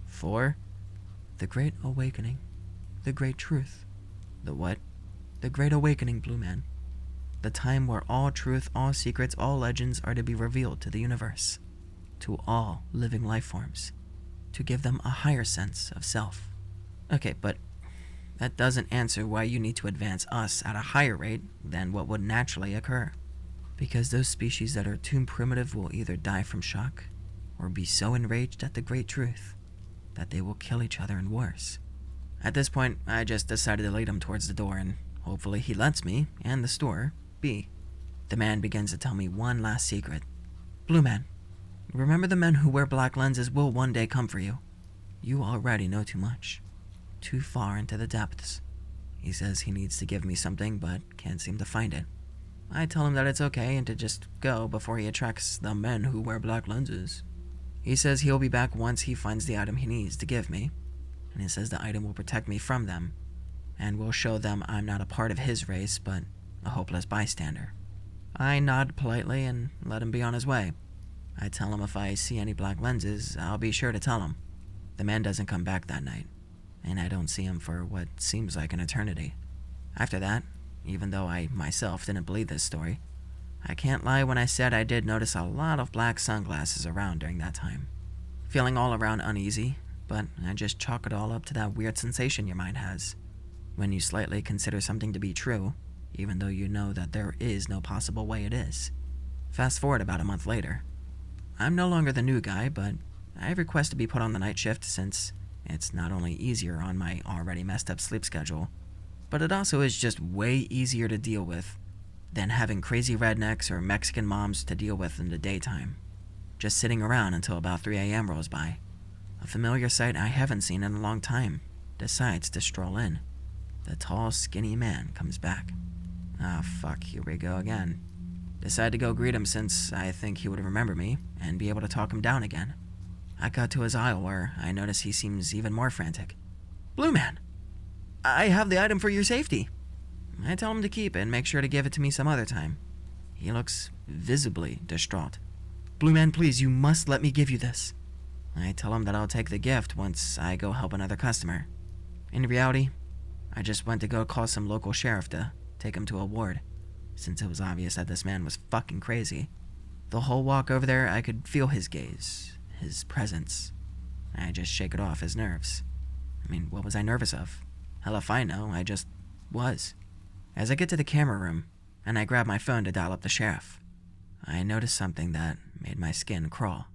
For the Great Awakening. The Great Truth. The what? The Great Awakening, Blue Man. The time where all truth, all secrets, all legends are to be revealed to the universe. To all living life forms. To give them a higher sense of self. Okay, but that doesn't answer why you need to advance us at a higher rate than what would naturally occur. Because those species that are too primitive will either die from shock or be so enraged at the great truth that they will kill each other in wars. At this point, I just decided to lead him towards the door, and hopefully he lets me, and the store, be. The man begins to tell me one last secret. Blue Man, remember the men who wear black lenses will one day come for you. You already know too much. Too far into the depths. He says he needs to give me something, but can't seem to find it. I tell him that it's okay and to just go before he attracts the men who wear black lenses. He says he'll be back once he finds the item he needs to give me, and he says the item will protect me from them, and will show them I'm not a part of his race, but a hopeless bystander. I nod politely and let him be on his way. I tell him if I see any black lenses, I'll be sure to tell him. The man doesn't come back that night, and I don't see him for what seems like an eternity. After that, even though I myself didn't believe this story, I can't lie when I said I did notice a lot of black sunglasses around during that time. Feeling all around uneasy, but I just chalk it all up to that weird sensation your mind has when you slightly consider something to be true, even though you know that there is no possible way it is. Fast forward about a month later. I'm no longer the new guy, but I request to be put on the night shift since it's not only easier on my already messed up sleep schedule, but it also is just way easier to deal with than having crazy rednecks or Mexican moms to deal with in the daytime. Just sitting around until about 3 a.m. rolls by. A familiar sight I haven't seen in a long time decides to stroll in. The tall, skinny man comes back. Fuck, here we go again. Decide to go greet him since I think he would remember me and be able to talk him down again. I got to his aisle where I notice he seems even more frantic. Blue Man, I have the item for your safety. I tell him to keep it and make sure to give it to me some other time. He looks visibly distraught. Blue Man, please, you must let me give you this. I tell him that I'll take the gift once I go help another customer. In reality, I just went to go call some local sheriff to take him to a ward, since it was obvious that this man was fucking crazy. The whole walk over there, I could feel his gaze, his presence. I just shake it off his nerves. I mean, what was I nervous of? Hell if I know, I just was. As I get to the camera room, and I grab my phone to dial up the sheriff, I noticed something that made my skin crawl.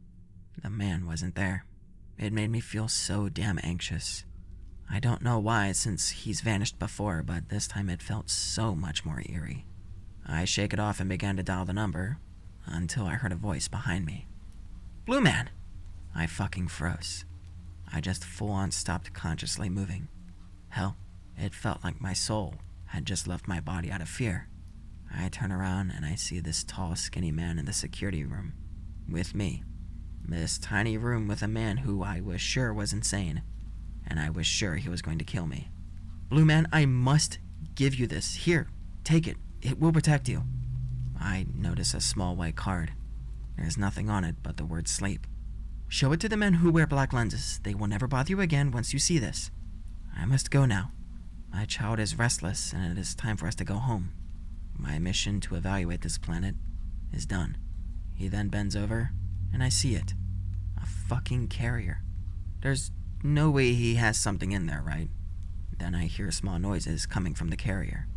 The man wasn't there. It made me feel so damn anxious. I don't know why, since he's vanished before, but this time it felt so much more eerie. I shake it off and began to dial the number, until I heard a voice behind me. Blue Man! I fucking froze. I just full-on stopped consciously moving. Hell, it felt like my soul had just left my body out of fear. I turn around and I see this tall, skinny man in the security room, with me. This tiny room with a man who I was sure was insane, and I was sure he was going to kill me. Blue Man, I must give you this. Here, Take it. It will protect you." I notice a small white card. There's nothing on it but the word sleep. "Show it to the men who wear black lenses. They will never bother you again once you see this. I must go now. My child is restless, and it is time for us to go home. My mission to evaluate this planet is done." He then bends over, and I see it. A fucking carrier. There's no way he has something in there, right? Then I hear small noises coming from the carrier.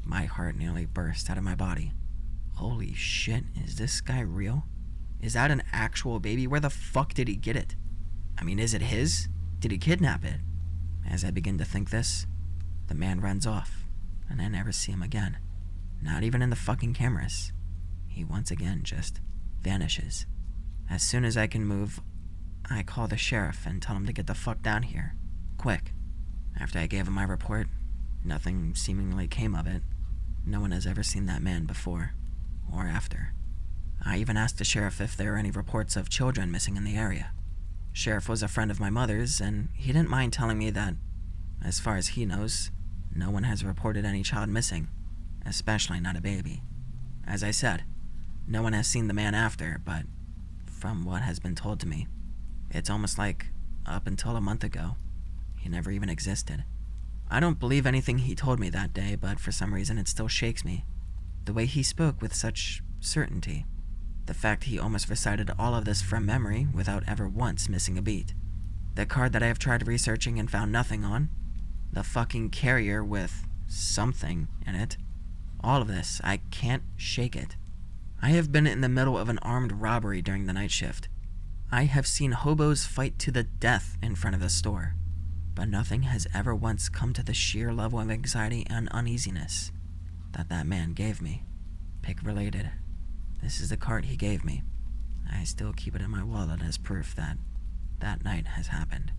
My heart nearly burst out of my body. Holy shit, is this guy real? Is that an actual baby? Where the fuck did he get it? I mean, is it his? Did he kidnap it? As I begin to think this, the man runs off, and I never see him again. Not even in the fucking cameras. He once again just vanishes. As soon as I can move, I call the sheriff and tell him to get the fuck down here. Quick. After I gave him my report, nothing seemingly came of it. No one has ever seen that man before or after. I even asked the sheriff if there were any reports of children missing in the area. Sheriff was a friend of my mother's, and he didn't mind telling me that, as far as he knows, no one has reported any child missing, especially not a baby. As I said, no one has seen the man after, but from what has been told to me, it's almost like, up until a month ago, he never even existed. I don't believe anything he told me that day, but for some reason it still shakes me. The way he spoke with such certainty. The fact he almost recited all of this from memory without ever once missing a beat. The card that I have tried researching and found nothing on. The fucking carrier with something in it. All of this, I can't shake it. I have been in the middle of an armed robbery during the night shift. I have seen hobos fight to the death in front of the store. But nothing has ever once come to the sheer level of anxiety and uneasiness that man gave me. Pick related. This is the card he gave me. I still keep it in my wallet as proof that night has happened.